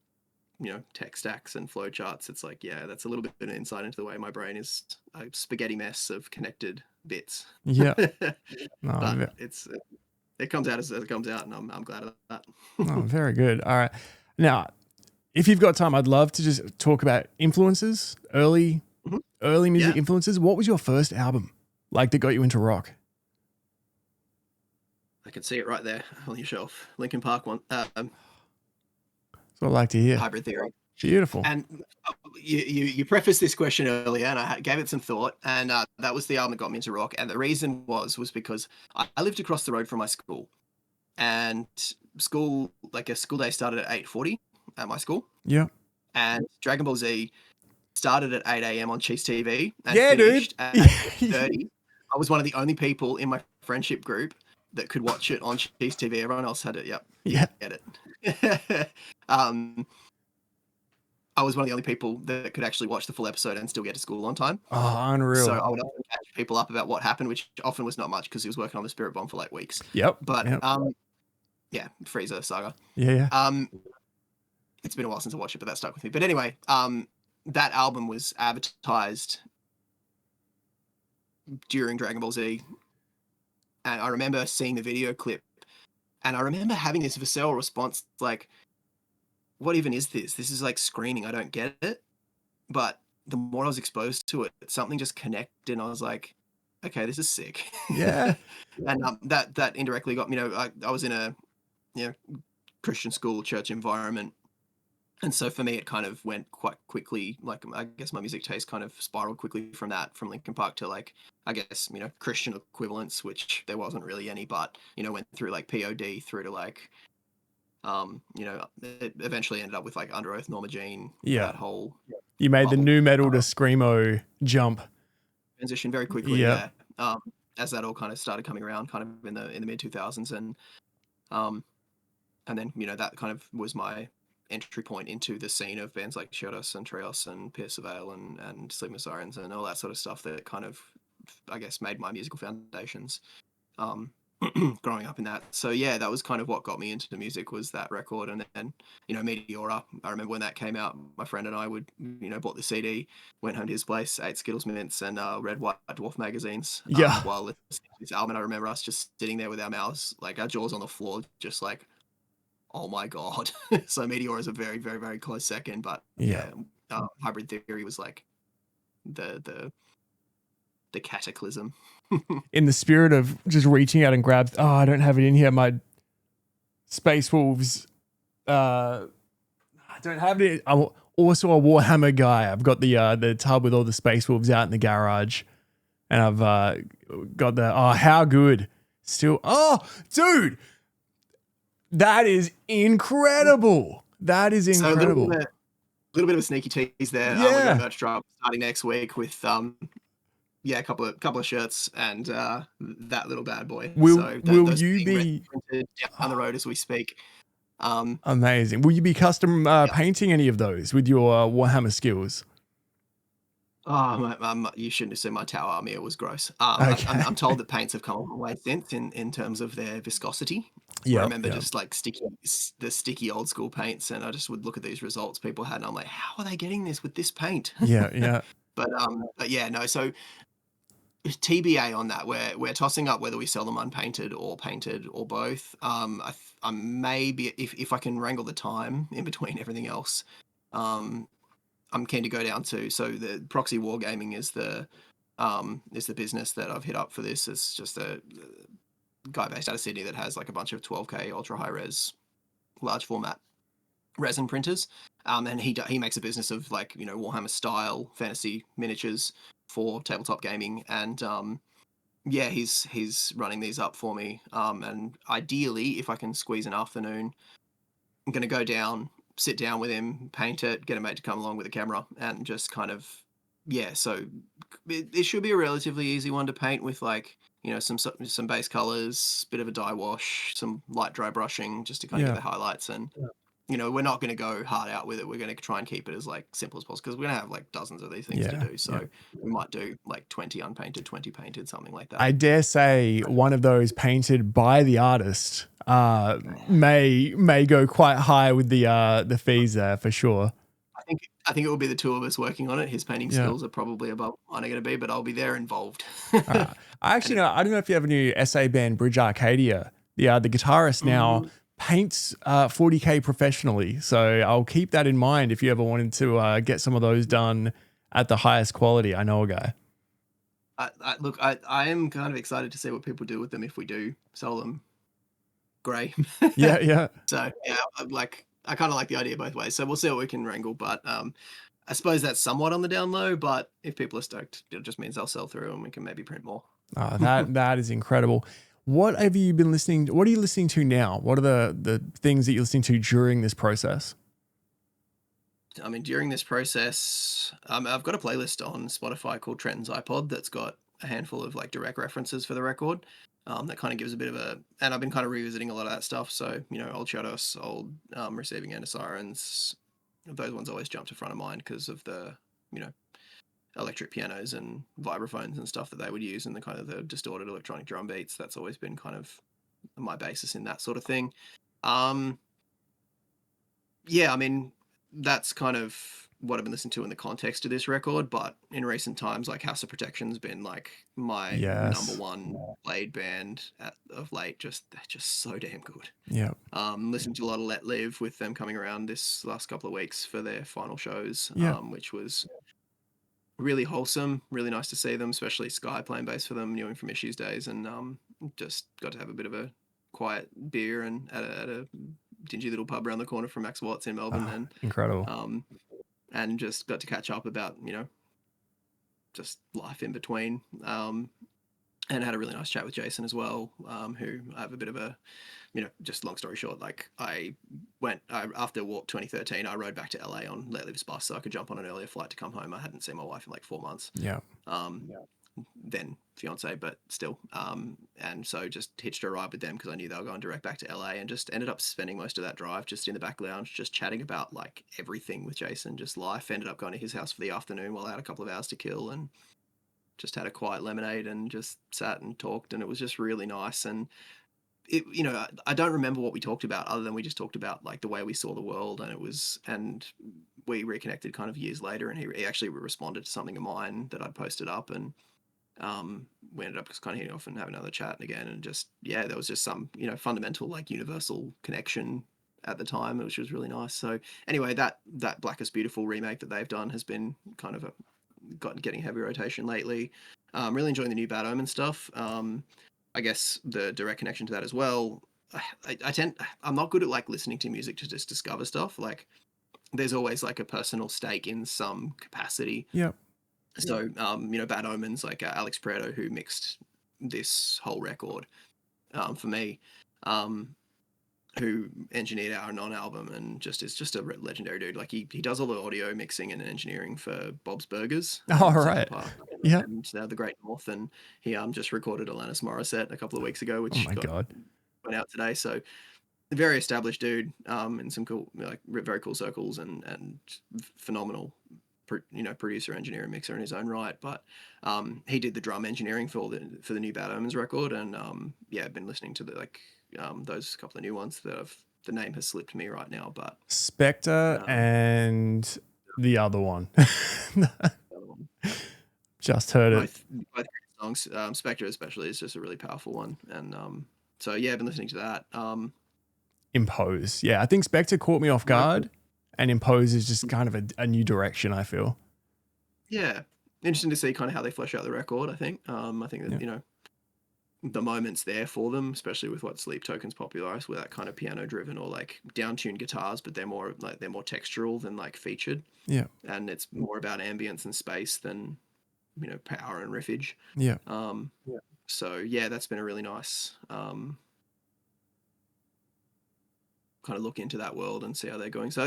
tech stacks and flowcharts, it's like that's a little bit of insight into the way my brain is a spaghetti mess of connected bits. Yeah, but it comes out as it comes out, and I'm glad of that. Oh, very good. All right, now if you've got time, I'd love to just talk about influences, early music influences. What was your first album like that got you into rock? I can see it right there on your shelf. Linkin Park one. That's what I like to hear. Hybrid Theory. Beautiful. And you prefaced this question earlier, and I gave it some thought, and that was the album that got me into rock. And the reason was because I lived across the road from my school, and school day started at 8:40 at my school. Yeah. And Dragon Ball Z started at 8 a.m. on Cheese TV and dude. finished at 8:30. I was one of the only people in my friendship group that could watch it on Cheese TV. Everyone else had it. Yep. Yeah. Get it. I was one of the only people that could actually watch the full episode and still get to school on time. Oh, unreal. So I would often catch people up about what happened, which often was not much because he was working on the Spirit Bomb for like weeks. Yep. But Frieza saga. Yeah. It's been a while since I watched it, but that stuck with me. But anyway, that album was advertised during Dragon Ball Z. And I remember seeing the video clip, and I remember having this visceral response like, what even is this? This is like screaming. I don't get it. But the more I was exposed to it, something just connected, and I was like, okay, this is sick. Yeah. And that indirectly got me, I was in a Christian school, church environment. And so for me, it kind of went quite quickly. Like, I guess my music taste kind of spiraled quickly from Linkin Park to like, I guess, Christian equivalents, which there wasn't really any, but, went through like POD through to like, it eventually ended up with like Under Oath, Norma Jean. Yeah. That whole. You made the new metal to screamo jump. Transition very quickly. Yeah. As that all kind of started coming around kind of in the mid 2000s. And then, that kind of was my entry point into the scene of bands like Chiodos and Trios and Pierce Veil and Sleeping Sirens and all that sort of stuff that kind of, I guess, made my musical foundations growing up in that. So yeah, that was kind of what got me into the music, was that record. And then, Meteora, I remember when that came out, my friend and I would, bought the CD, went home to his place, ate Skittles Mints and read White Dwarf magazines while listening to this album. And I remember us just sitting there with our mouths, like our jaws on the floor, just like, oh my God. So Meteor is a very, very, very close second, but Hybrid Theory was like the cataclysm. In the spirit of just reaching out and grab, I don't have it in here, my Space Wolves, I don't have it. I'm also a Warhammer guy. I've got the tub with all the Space Wolves out in the garage, and I've got how good still. Oh, dude, that is incredible. That is incredible. So little bit of a sneaky tease there. We got a Yeah. merch drop starting next week with a couple of shirts and that little bad boy. So Will those are you being resin be printed down the road as we speak. amazing? Will you be custom Yeah. painting any of those with your Warhammer skills? Oh, you shouldn't have seen my Tower Army. It was gross. Okay. I'm told that paints have come a long way since in terms of their viscosity. I Yeah. remember just like the sticky old school paints, and I just would look at these results people had, and I'm like, how are they getting this with this paint? Yeah. Yeah. But yeah, no. So TBA on that. We're tossing up whether we sell them unpainted or painted or both. I may be if I can wrangle the time in between everything else. I'm keen to go down to. So the Proxy Wargaming is the business that I've hit up for this. It's just a guy based out of Sydney that has like a bunch of 12K ultra high res large format resin printers. And he makes a business of like, Warhammer style fantasy miniatures for tabletop gaming. And yeah, he's running these up for me. And ideally, if I can squeeze an afternoon, I'm going to go down, sit down with him, paint it, get a mate to come along with a camera, and just kind of, yeah. So it should be a relatively easy one to paint with, like, some base colors, bit of a dye wash, some light dry brushing, just to kind of Yeah. get the highlights. And we're not going to go hard out with it. We're going to try and keep it as like simple as possible because we're going to have like dozens of these things to Yeah. do. So we might do like 20 unpainted, 20 painted, something like that. I dare say one of those painted by the artist may go quite high with the fees there for sure. I think it will be the two of us working on it. His painting skills are probably above mine are going to be, but I'll be there involved. I actually know. I don't know if you ever knew SA band Bridge Arcadia. The guitarist now paints 40K professionally, so I'll keep that in mind if you ever wanted to get some of those done at the highest quality. I know a guy. Look, I am kind of excited to see what people do with them if we do sell them grey. Yeah, yeah. So yeah, I kind of like the idea both ways. So we'll see what we can wrangle. But I suppose that's somewhat on the down low. But if people are stoked, it just means they'll sell through and we can maybe print more. That is incredible. What have you been listening to? What are you listening to now? What are the things that you're listening to during this process? I mean, during this process, I've got a playlist on Spotify called Trenton's iPod that's got a handful of like direct references for the record. That kind of gives a bit of and I've been kind of revisiting a lot of that stuff. So, old Shadows, old Receiving End of Sirens, those ones always jump to front of mind because of the, electric pianos and vibraphones and stuff that they would use and the kind of the distorted electronic drum beats. That's always been kind of my basis in that sort of thing. Yeah, I mean, that's kind of what I've been listening to in the context of this record, but in recent times, like House of Protection's been like my number one played band of late. They're just so damn good. Yeah. Listening to a lot of Let Live with them coming around this last couple of weeks for their final shows, which was really wholesome, really nice to see them, especially Sky playing bass for them, knowing from Issues days, and just got to have a bit of a quiet beer and at a dingy little pub around the corner from Max Watts in Melbourne, and incredible. And just got to catch up about just life in between, and had a really nice chat with Jason as well, who I have a bit of a just long story short, like after Warp 2013, I rode back to LA on Let Live's bus so I could jump on an earlier flight to come home. I hadn't seen my wife in like 4 months. Then fiance, but still. And so just hitched a ride with them because I knew they were going direct back to LA, and just ended up spending most of that drive just in the back lounge, just chatting about like everything with Jason, just life. Ended up going to his house for the afternoon while I had a couple of hours to kill, and just had a quiet lemonade and just sat and talked, and it was just really nice. And it, I don't remember what we talked about other than we just talked about like the way we saw the world, and we reconnected kind of years later, and he actually responded to something of mine that I'd posted up, and we ended up just kind of hitting off and having another chat again, and just there was just some fundamental like universal connection at the time, which was really nice. So anyway, that Black is Beautiful remake that they've done has been kind of getting heavy rotation lately. Really enjoying the new Bad Omen stuff. I guess the direct connection to that as well. I'm not good at like listening to music to just discover stuff. Like there's always like a personal stake in some capacity. Yeah. So, Bad Omens, like Alex Preto, who mixed this whole record for me, who engineered our non-album and is just a legendary dude. Like he does all the audio mixing and engineering for Bob's Burgers. All Central right. Park, Yeah. and the Great North, and he just recorded Alanis Morissette a couple of weeks ago, Oh which my God. went out today. So a very established dude, in some cool, like very cool circles, and phenomenal, producer, engineer, and mixer in his own right. But he did the drum engineering for the new Bad Omens record, and I've been listening to those couple of new ones that the name has slipped me right now, but Spectre and the other one. Just heard it. Both songs. Spectre especially is just a really powerful one, and so I've been listening to that. Impose. Yeah, I think Spectre caught me off guard, and Impose is just kind of a new direction, I feel. Yeah, interesting to see kind of how they flesh out the record. I think that the moment's there for them, especially with what Sleep Token's popularized, with that kind of piano driven or like down-tuned guitars, but they're more textural than like featured. Yeah. And it's more about ambience and space than power and riffage. Yeah. So that's been a really nice kind of look into that world and see how they're going. So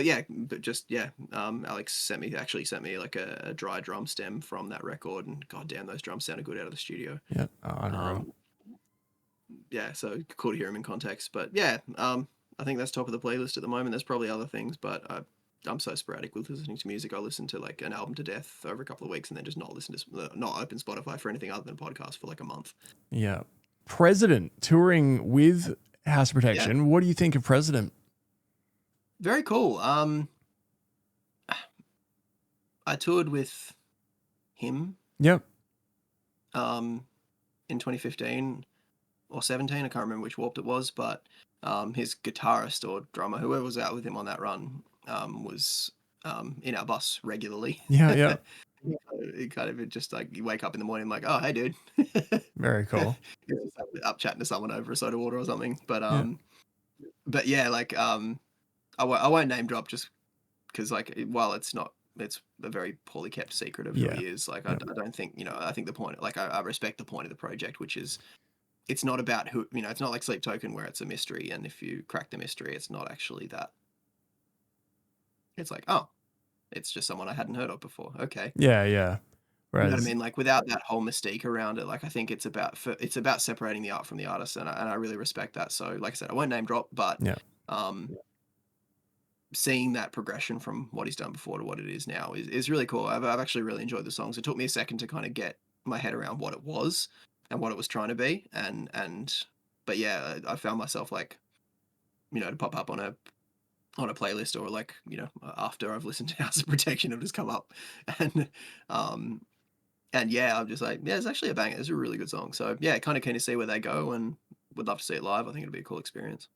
Alex sent me like a dry drum stem from that record, and goddamn, those drums sounded good out of the studio. Yeah. I don't know. So cool to hear him in context. But I think that's top of the playlist at the moment. There's probably other things, but I'm so sporadic with listening to music. I listen to like an album to death over a couple of weeks, and then just not open Spotify for anything other than podcasts for like a month. Yeah. President touring with House Protection. Yeah. What do you think of President? Very cool. I toured with him. Yep. In 2015 or 17, I can't remember which Warped it was, but his guitarist or drummer, whoever was out with him on that run, was in our bus regularly. Yeah. It kind of just like you wake up in the morning like, oh, hey, dude. Very cool. Up chatting to someone over a soda water or something. But I won't name drop just because like while it's a very poorly kept secret of who he is. Like I don't think I think the point, like I respect the point of the project, which is it's not about who it's not like Sleep Token where it's a mystery, and if you crack the mystery, it's not actually that. It's like, oh, it's just someone I hadn't heard of before. Okay. Yeah. Whereas, you know what I mean? Like without that whole mystique around it, like I think it's about separating the art from the artist, and I really respect that. So, like I said, I won't name drop, but seeing that progression from what he's done before to what it is now is really cool. I've actually really enjoyed the songs. It took me a second to kind of get my head around what it was and what it was trying to be, but I found myself like, to pop up on a playlist, or like after I've listened to House of Protection, it'll just come up, and I'm just like, it's actually a banger. It's a really good song. So kind of keen to see where they go, and would love to see it live. I think it'll be a cool experience.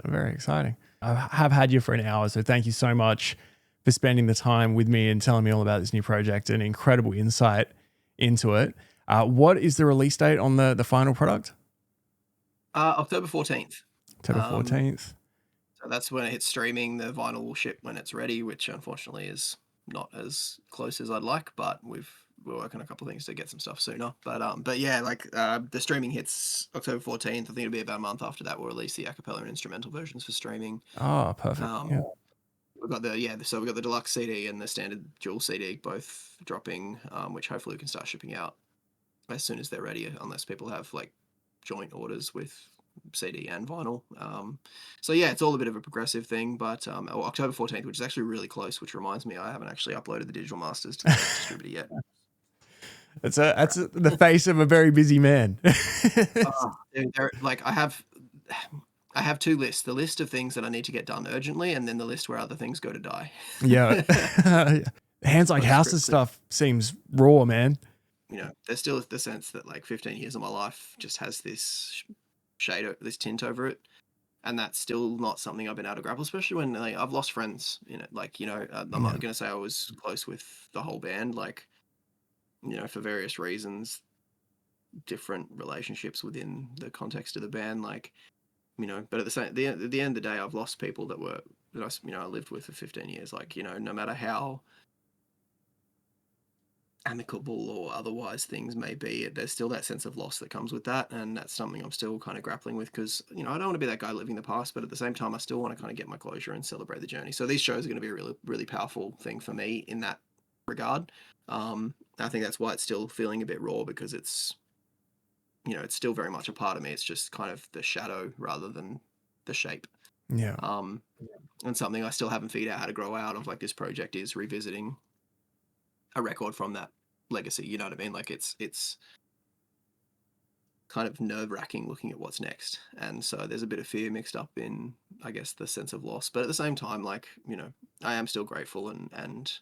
Very exciting. I have had you for an hour, so thank you so much for spending the time with me and telling me all about this new project and incredible insight into it. What is the release date on the final product? October 14th. October 14th. So that's when it hits streaming. The vinyl will ship when it's ready, which unfortunately is not as close as I'd like, but we're working on a couple of things to get some stuff sooner. But the streaming hits October 14th. I think it'll be about a month after that we'll release the a cappella and instrumental versions for streaming. Oh, perfect. We've got so we've got the deluxe CD and the standard dual CD both dropping, which hopefully we can start shipping out as soon as they're ready, unless people have like joint orders with CD and vinyl. It's all a bit of a progressive thing, but October 14th, which is actually really close, which reminds me I haven't actually uploaded the digital masters to the distributor yet. That's the face of a very busy man. Like I have two lists: the list of things that I need to get done urgently, and then the list where other things go to die. Hands Like Houses stuff seems raw, man. There's still the sense that like 15 years of my life just has this this tint over it, and that's still not something I've been able to grapple, especially when like I've lost friends in it. Like I'm not going to say I was close with the whole band, like for various reasons, different relationships within the context of the band, like but at the end of the day, I've lost people that I lived with for 15 years. Like no matter how amicable or otherwise things may be, there's still that sense of loss that comes with that, and that's something I'm still kind of grappling with, because I don't want to be that guy living the past, but at the same time I still want to kind of get my closure and celebrate the journey. So these shows are going to be a really, really powerful thing for me in that regard. I think that's why it's still feeling a bit raw, because it's it's still very much a part of me. It's just kind of the shadow rather than the shape. Yeah. And something I still haven't figured out how to grow out of. Like, this project is revisiting a record from that legacy, you know what I mean? Like, it's kind of nerve-wracking looking at what's next, and so there's a bit of fear mixed up in, I guess, the sense of loss, but at the same time, like, I am still grateful and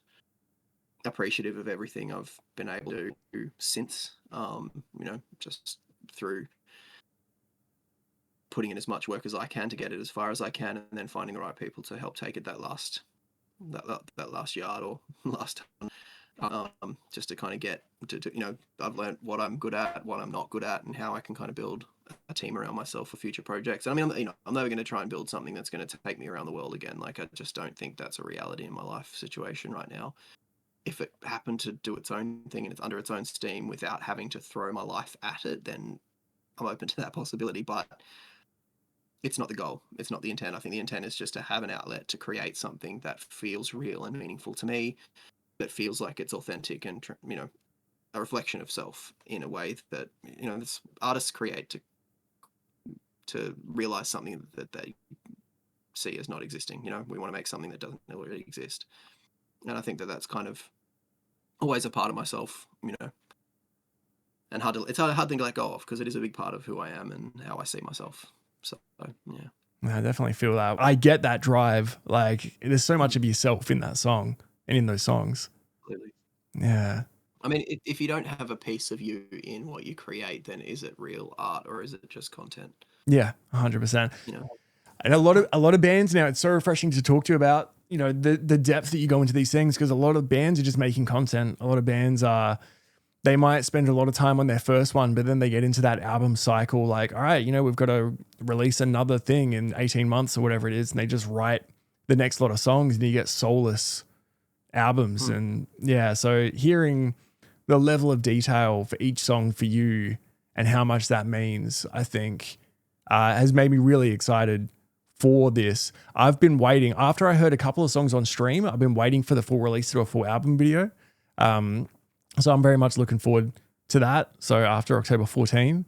appreciative of everything I've been able to do since, just through putting in as much work as I can to get it as far as I can, and then finding the right people to help take it that last yard or last ton, just to kind of get to I've learned what I'm good at, what I'm not good at, and how I can kind of build a team around myself for future projects. And I mean, I'm never going to try and build something that's going to take me around the world again. Like, I just don't think that's a reality in my life situation right now. If it happened to do its own thing and it's under its own steam without having to throw my life at it, then I'm open to that possibility. But it's not the goal. It's not the intent. I think the intent is just to have an outlet to create something that feels real and meaningful to me, that feels like it's authentic and, a reflection of self in a way that, this artists create to realize something that they see as not existing. We want to make something that doesn't already exist. And I think that that's kind of always a part of myself, and it's a hard thing to let go of, because it is a big part of who I am and how I see myself. So, yeah. I definitely feel that. I get that drive. Like, there's so much of yourself in that song and in those songs. Completely. Yeah. I mean, if you don't have a piece of you in what you create, then is it real art or is it just content? Yeah, 100%. And a lot of bands now, it's so refreshing to talk to you about, the depth that you go into these things, because a lot of bands are just making content. A lot of bands they might spend a lot of time on their first one, but then they get into that album cycle, like, all right, we've got to release another thing in 18 months or whatever it is. And they just write the next lot of songs, and you get soulless albums. And yeah, so hearing the level of detail for each song for you and how much that means, I think has made me really excited for this. I've been waiting. After I heard a couple of songs on stream, I've been waiting for the full release to a full album video. So I'm very much looking forward to that. So after October 14,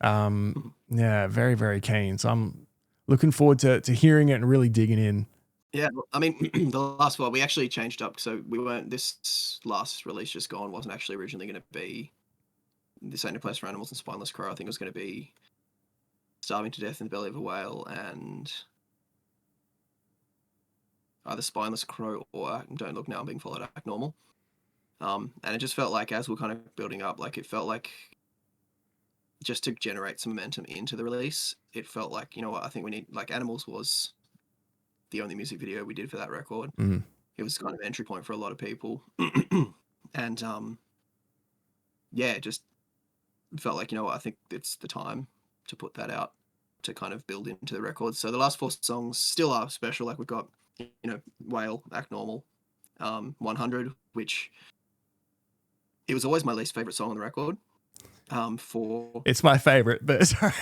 yeah, very, very keen. So I'm looking forward to hearing it and really digging in. Yeah, I mean, the last one we actually changed up. So this last release just gone wasn't actually originally going to be This Ain't a Place for Animals and Spineless Crow. I think it was going to be Starving to Death in the Belly of a Whale and either Spineless Crow or Don't Look Now, I'm Being Followed, Act Normal. And it just felt like, as we're kind of building up, like, it felt like just to generate some momentum into the release, it felt like, I think we need, like, Animals was the only music video we did for that record. Mm. It was kind of an entry point for a lot of people. And yeah, it just felt like, I think it's the time to put that out to kind of build into the record. So the last 4 songs still are special. Like, we've got, Whale, Act Normal, 100, which it was always my least favorite song on the record. It's my favorite, but sorry.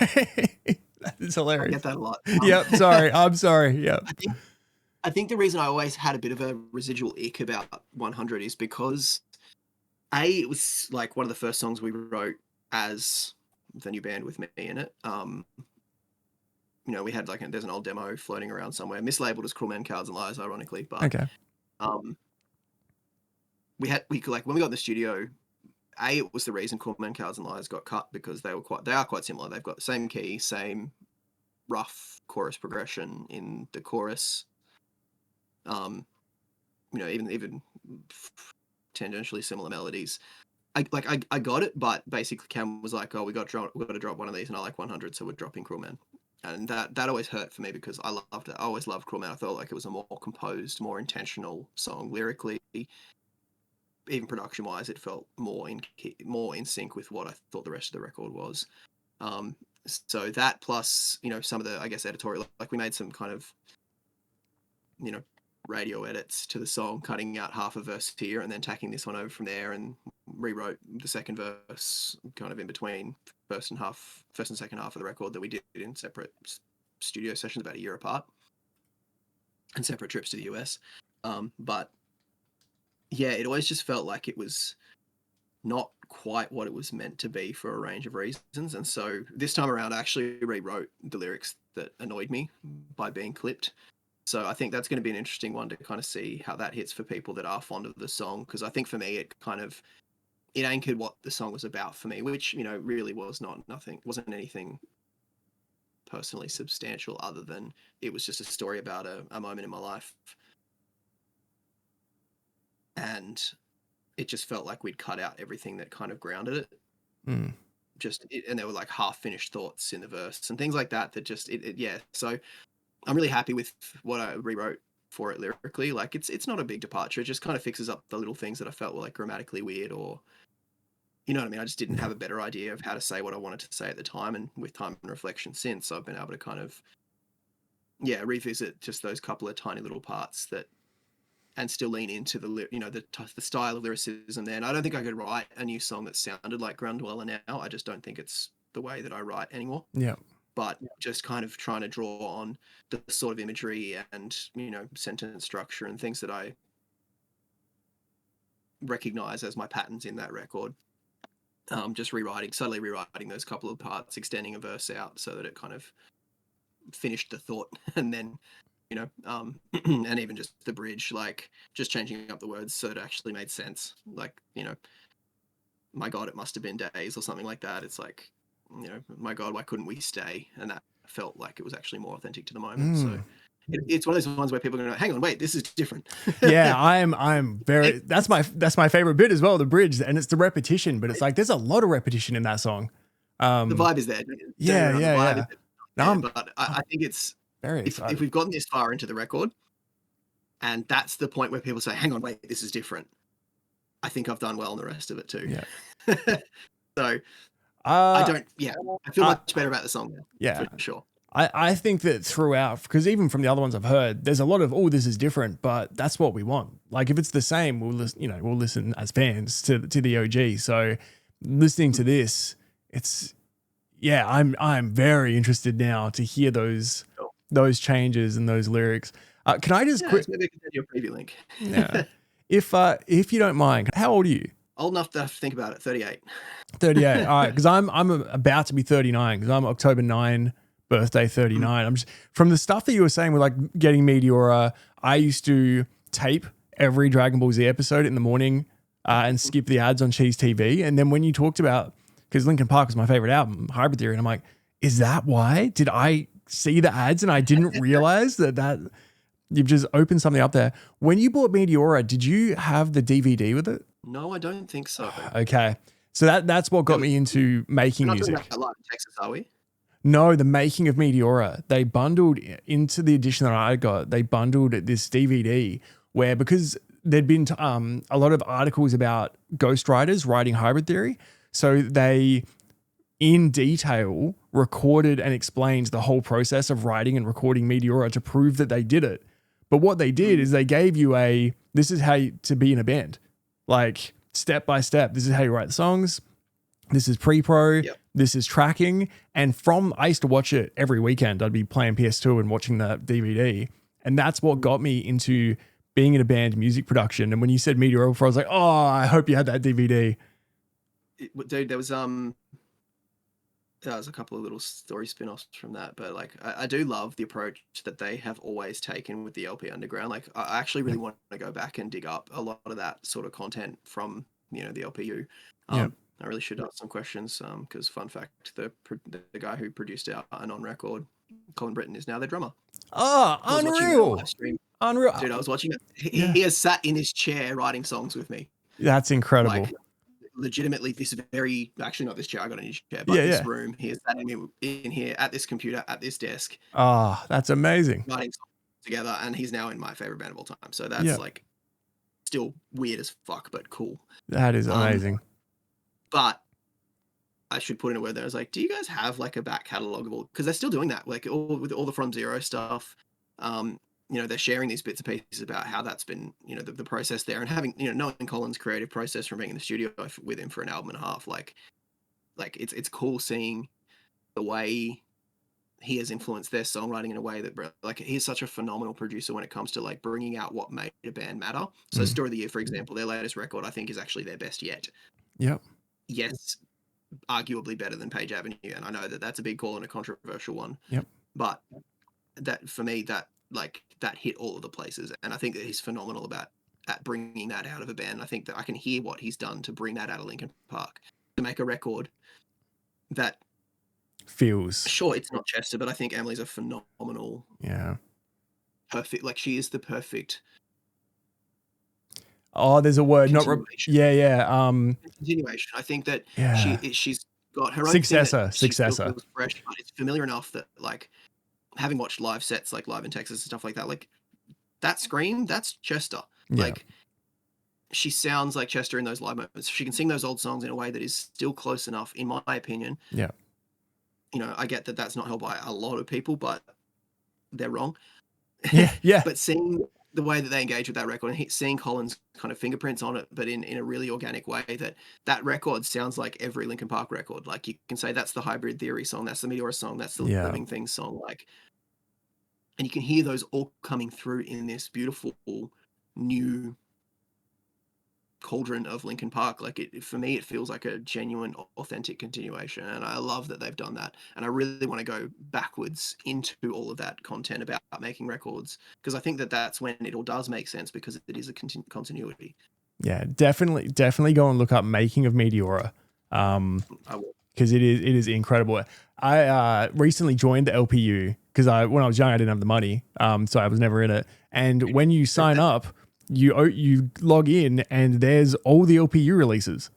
That is hilarious. I get that a lot. Yep, sorry. I'm sorry. Yep. I think the reason I always had a bit of a residual ick about 100 is because it was like one of the first songs we wrote as the new band with me in it. We had there's an old demo floating around somewhere, mislabeled as Cruel Men, Cowards and Liars, ironically. But okay. When we got in the studio, it was the reason Cruel Men, Cowards and Liars got cut, because they are quite similar. They've got the same key, same rough chorus progression in the chorus. Even tangentially similar melodies. I got it, but basically Cam was like, "Oh, we got to drop one of these," and I like 100, so we're dropping Cruel Men. And that always hurt for me, because I loved it. I always loved Cruel Men. I felt like it was a more composed, more intentional song lyrically. Even production-wise, it felt more in sync with what I thought the rest of the record was. So that plus, some of the, I guess, editorial, like, we made some kind of, radio edits to the song, cutting out half a verse here and then tacking this one over from there, and rewrote the second verse kind of in between first and second half of the record that we did in separate studio sessions about a year apart and separate trips to the US. But yeah, it always just felt like it was not quite what it was meant to be for a range of reasons. And so this time around, I actually rewrote the lyrics that annoyed me by being clipped. So I think that's going to be an interesting one to kind of see how that hits for people that are fond of the song. Because I think for me, it anchored what the song was about for me, which, you know, really wasn't anything personally substantial other than it was just a story about a moment in my life. And it just felt like we'd cut out everything that kind of grounded it. Mm. And there were like half finished thoughts in the verse and things like that just yeah. So I'm really happy with what I rewrote for it lyrically. Like it's not a big departure. It just kind of fixes up the little things that I felt were like grammatically weird, or you know what I mean? I just didn't have a better idea of how to say what I wanted to say at the time. And with time and reflection since, I've been able to kind of, yeah, revisit just those couple of tiny little parts and still lean into the style of lyricism there. And I don't think I could write a new song that sounded like Grundweller now. I just don't think it's the way that I write anymore. Yeah. But just kind of trying to draw on the sort of imagery and, you know, sentence structure and things that I recognize as my patterns in that record. Just subtly rewriting those couple of parts, extending a verse out so that it kind of finished the thought, and then, you know, and even just the bridge, like just changing up the words so it actually made sense. Like, you know, my God, it must have been days or something like that. It's like, you know, my God, why couldn't we stay? And that felt like it was actually more authentic to the moment. So it's one of those ones where people are going to hang on, wait, this is different. Yeah, I'm very. That's my favorite bit as well, the bridge, and it's the repetition. But it's like there's a lot of repetition in that song. The vibe is there. Yeah. But I think it's very excited. If we've gotten this far into the record, and that's the point where people say, hang on, wait, this is different. I think I've done well in the rest of it too. Yeah. So I feel much better about the song now. Yeah, for sure. I think that throughout, because even from the other ones I've heard, there's a lot of, oh, this is different, but that's what we want. Like if it's the same, we'll listen as fans to the OG. So listening to this, I'm very interested now to hear those changes and those lyrics. Can I just maybe I can send you a preview link. Yeah. If you don't mind, how old are you? Old enough to have to think about it. 38. 38. All right, because I'm about to be 39 because I'm October 9. Birthday 39. I'm just from the stuff that you were saying with like getting Meteora. I used to tape every Dragon Ball Z episode in the morning and skip the ads on Cheese TV. And then when you talked about, because Linkin Park was my favorite album, Hybrid Theory, and I'm like, is that why? Did I see the ads and I didn't realize that you've just opened something up there? When you bought Meteora, did you have the DVD with it? No, I don't think so. Okay, so that's what got me into making music. We're not talking about Live in Texas, are we? No, the making of Meteora. They bundled into the edition that I got. They bundled this DVD where, because there'd been a lot of articles about ghostwriters writing Hybrid Theory, so they in detail recorded and explained the whole process of writing and recording Meteora to prove that they did it. But what they did is they gave you this is how to be in a band, like step by step. This is how you write the songs. This is pre-pro. Yep. This is tracking. And I used to watch it every weekend. I'd be playing PS2 and watching the DVD. And that's what got me into being in a band, music production. And when you said Meteora before, I was like, oh, I hope you had that DVD. Dude, there was a couple of little story spin-offs from that. But like, I do love the approach that they have always taken with the LP Underground. Like, I actually really want to go back and dig up a lot of that sort of content from, you know, the LPU. I really should ask some questions because, fun fact, the guy who produced our on-record, Colin Britton, is now their drummer. Oh, unreal. Unreal. Dude, I was watching it. He has sat in his chair writing songs with me. That's incredible. Like, legitimately, actually not this chair, I got a new chair, but this room, he has sat in here at this computer, at this desk. Oh, that's amazing. Writing songs together, and he's now in my favorite band of all time. So that's like still weird as fuck, but cool. That is amazing. But I should put in a word there. I was like, do you guys have like a back catalog of all? Because they're still doing that, like with all the From Zero stuff. they're sharing these bits and pieces about how that's been, the process there, and having, knowing Colin's creative process from being in the studio with him for an album and a half, like it's cool seeing the way he has influenced their songwriting in a way that, like, he's such a phenomenal producer when it comes to like bringing out what made a band matter. So Story of the Year, for example, their latest record, I think, is actually their best yet. Yep. Yes, arguably better than Page Avenue, and I know that that's a big call and a controversial one. Yep. But that, for me, that hit all of the places, and I think that he's phenomenal at bringing that out of a band. I think that I can hear what he's done to bring that out of Linkin Park, to make a record that feels, sure, it's not Chester, but I think Emily's a phenomenal, perfect, like, she is the perfect, there's a word, continuation. Continuation. I think that she's got her own successor. Thing that still feels fresh, but it's familiar enough that, like, having watched live sets, like live in Texas and stuff like that, like that scream, that's Chester. Like, she sounds like Chester in those live moments. She can sing those old songs in a way that is still close enough, in my opinion. Yeah. I get that that's not held by a lot of people, but they're wrong. Yeah. But seeing the way that they engage with that record and seeing Colin's kind of fingerprints on it, but in a really organic way, that record sounds like every Linkin Park record. Like, you can say that's the Hybrid Theory song, that's the Meteora song, that's the Living Things song. Like, and you can hear those all coming through in this beautiful new cauldron of Linkin Park. Like, for me, it feels like a genuine, authentic continuation, and I love that they've done that. And I really want to go backwards into all of that content about making records, because I think that that's when it all does make sense, because it is a continuity. Yeah, definitely go and look up Making of Meteora, I will, because it is incredible. I recently joined the LPU because when I was young, I didn't have the money, so I was never in it. And when you sign up, you log in and there's all the LPU releases.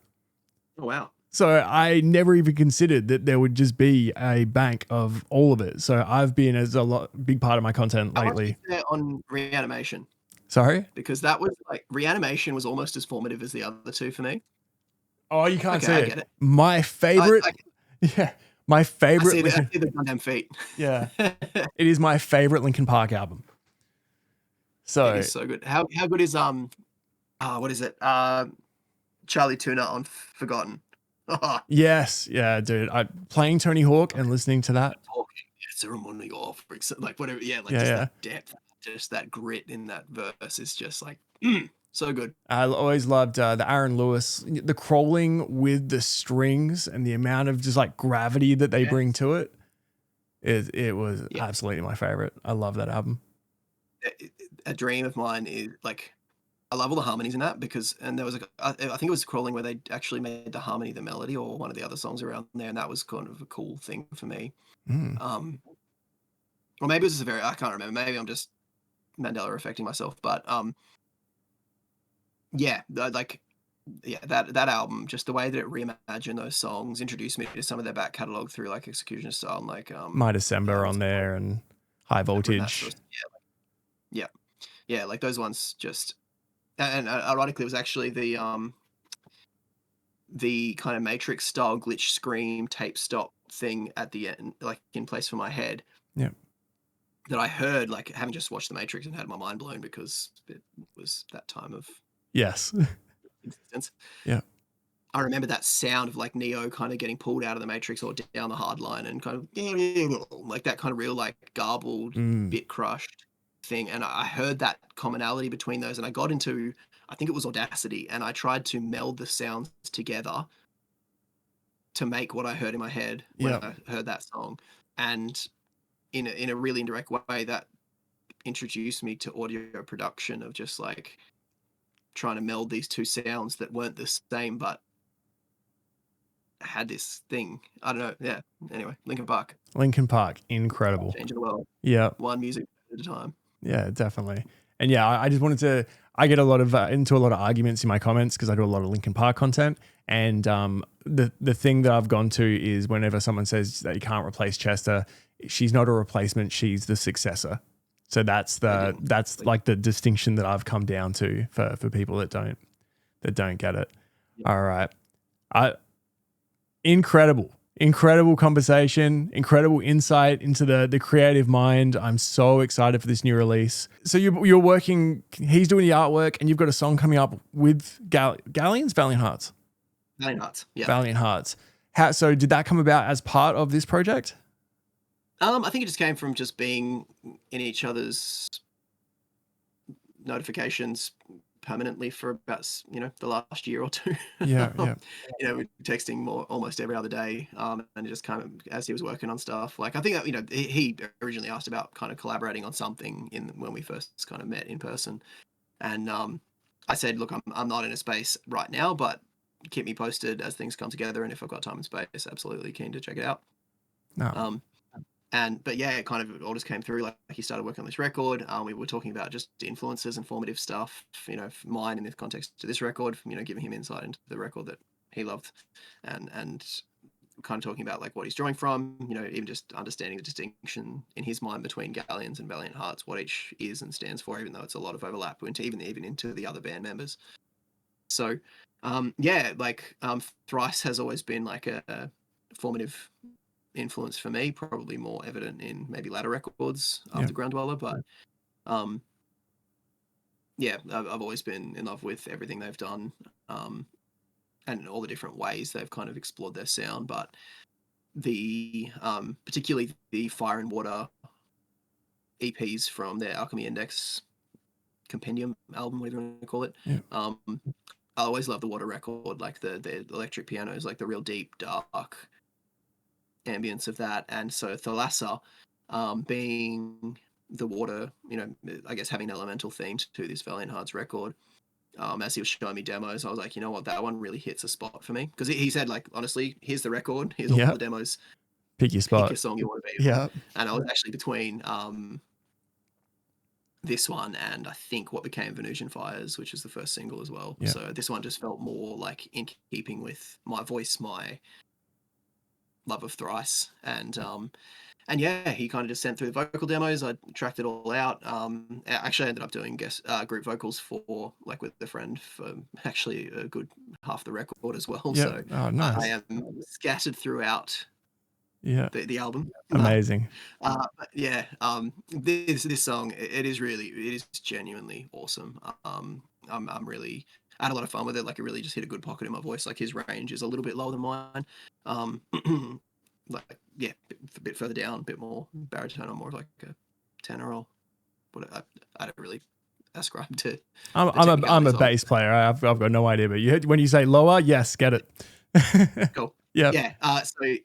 Oh, wow. So I never even considered that there would just be a bank of all of it. So I've been as big part of my content lately. How much is there on Reanimation? Sorry? Because that was like, Reanimation was almost as formative as the other two for me. Oh, you can't see I it. get it. My favorite. My favorite. I see the goddamn feet. Yeah. It is my favorite Linkin Park album. So it is so good. How good is what is it? Charlie Tuna on Forgotten. Yes, yeah, dude. Playing Tony Hawk and listening to that. Ceremony of, like, whatever. Yeah, like, that depth, just that grit in that verse is just like so good. I always loved the Aaron Lewis, the crawling with the strings and the amount of just like gravity that they bring to it. It was absolutely my favorite. I love that album. A dream of mine is, like, I love all the harmonies in that, because, and there was I think it was Crawling where they actually made the harmony the melody, or one of the other songs around there, and that was kind of a cool thing for me. Or maybe it was I can't remember. Maybe I'm just Mandela affecting myself, but that album, just the way that it reimagined those songs, introduced me to some of their back catalogue through, like, Executioner Style, and like My December on there, and High Voltage. Yeah, like those ones just, and ironically, it was actually the kind of Matrix style glitch scream tape stop thing at the end, like, in Place for My Head. Yeah. That I heard, like, having just watched The Matrix and had my mind blown, because it was that time of existence. Yeah. I remember that sound of, like, Neo kind of getting pulled out of the Matrix or down the hard line, and kind of like that kind of real, like, garbled, bit crushed thing. And I heard that commonality between those, and I got into, I think it was Audacity, and I tried to meld the sounds together to make what I heard in my head when I heard that song. And in a really indirect way, that introduced me to audio production, of just like trying to meld these two sounds that weren't the same but had this thing. I don't know. Yeah. Anyway, Linkin Park, incredible. Changing the world. Yeah. One music at a time. Yeah, definitely. And yeah, I just wanted to, I get a lot of into a lot of arguments in my comments because I do a lot of Linkin Park content. And the thing that I've gone to is whenever someone says that you can't replace Chester, she's not a replacement, she's the successor. So that's like the distinction that I've come down to for people that don't get it. Yeah. All right. Incredible incredible conversation, incredible insight into the creative mind. I'm so excited for this new release. So you're working, he's doing the artwork, and you've got a song coming up with Valiant Hearts? Valiant Hearts, yeah. Valiant Hearts. So did that come about as part of this project? I think it just came from just being in each other's notifications permanently for about, the last year or two. Yeah. We're texting almost every other day, and it just kind of, as he was working on stuff, like I think that, he originally asked about kind of collaborating on something when we first kind of met in person, and I said, look, I'm not in a space right now, but keep me posted as things come together, and if I've got time and space, absolutely keen to check it out. No. But yeah, it kind of all just came through. Like he started working on this record. We were talking about just influences and formative stuff, mine in the context to this record, giving him insight into the record that he loved, and kind of talking about like what he's drawing from, even just understanding the distinction in his mind between Galleons and Valiant Hearts, what each is and stands for, even though it's a lot of overlap into even into the other band members. So, Thrice has always been like a formative influence for me, probably more evident in maybe latter records after Ground Dweller, but I've always been in love with everything they've done, and all the different ways they've kind of explored their sound. But the particularly the Fire and Water EPs from their Alchemy Index compendium album, whatever you want to call it, I always love the Water record, like the electric pianos, like the real deep, dark ambience of that. And so Thalassa, being the water, I guess having an elemental theme to this Valiant Hearts record, as he was showing me demos, I was like, you know what, that one really hits a spot for me, because he said, like, honestly, here's the record, here's all the demos, pick your spot, pick your song you want to be. And I was actually between this one and I think what became Venusian Fires, which is the first single as well. So this one just felt more like in keeping with my voice, my love of Thrice, and he kind of just sent through the vocal demos. I tracked it all out. Actually, I ended up doing group vocals for, like, with a friend for actually a good half the record as well. So nice. I am scattered throughout the album. Amazing. This song, it is genuinely awesome. I'm really, I had a lot of fun with it. Like, it really just hit a good pocket in my voice. Like, his range is a little bit lower than mine. A bit further down, a bit more baritone, or more like a tenor, or what I don't really ascribe to. I'm a bass player. I've got no idea, but when you say lower, yes, get it. Cool. Yeah. So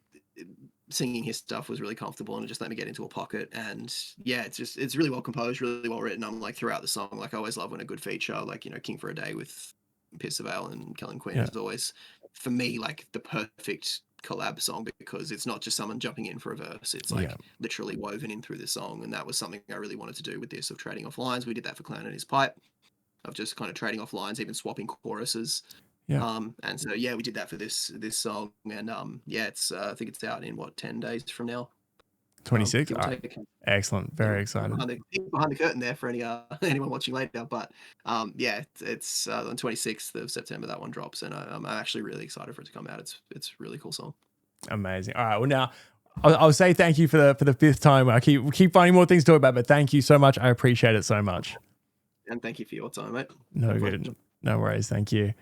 singing his stuff was really comfortable, and it just let me get into a pocket. And it's really well composed, really well written. I'm like, throughout the song, like, I always love when a good feature, like, King for a Day with Pierce the Veil and Kellen Quinn is always, for me, like the perfect collab song, because it's not just someone jumping in for a verse, it's like literally woven in through the song. And that was something I really wanted to do with this, of trading off lines. We did that for Clown and His Pipe, of just kind of trading off lines, even swapping choruses. And so we did that for this song, and it's I think it's out in 10 days from now. 26. Excellent. Very excited. Behind the curtain there for anyone watching later, but it's on 26th of September that one drops, and I'm actually really excited for it to come out. It's a really cool song. Amazing. All right, well, now I'll say thank you for the fifth time. I keep finding more things to talk about, but thank you so much. I appreciate it so much. And thank you for your time, mate. No worries. Thank you.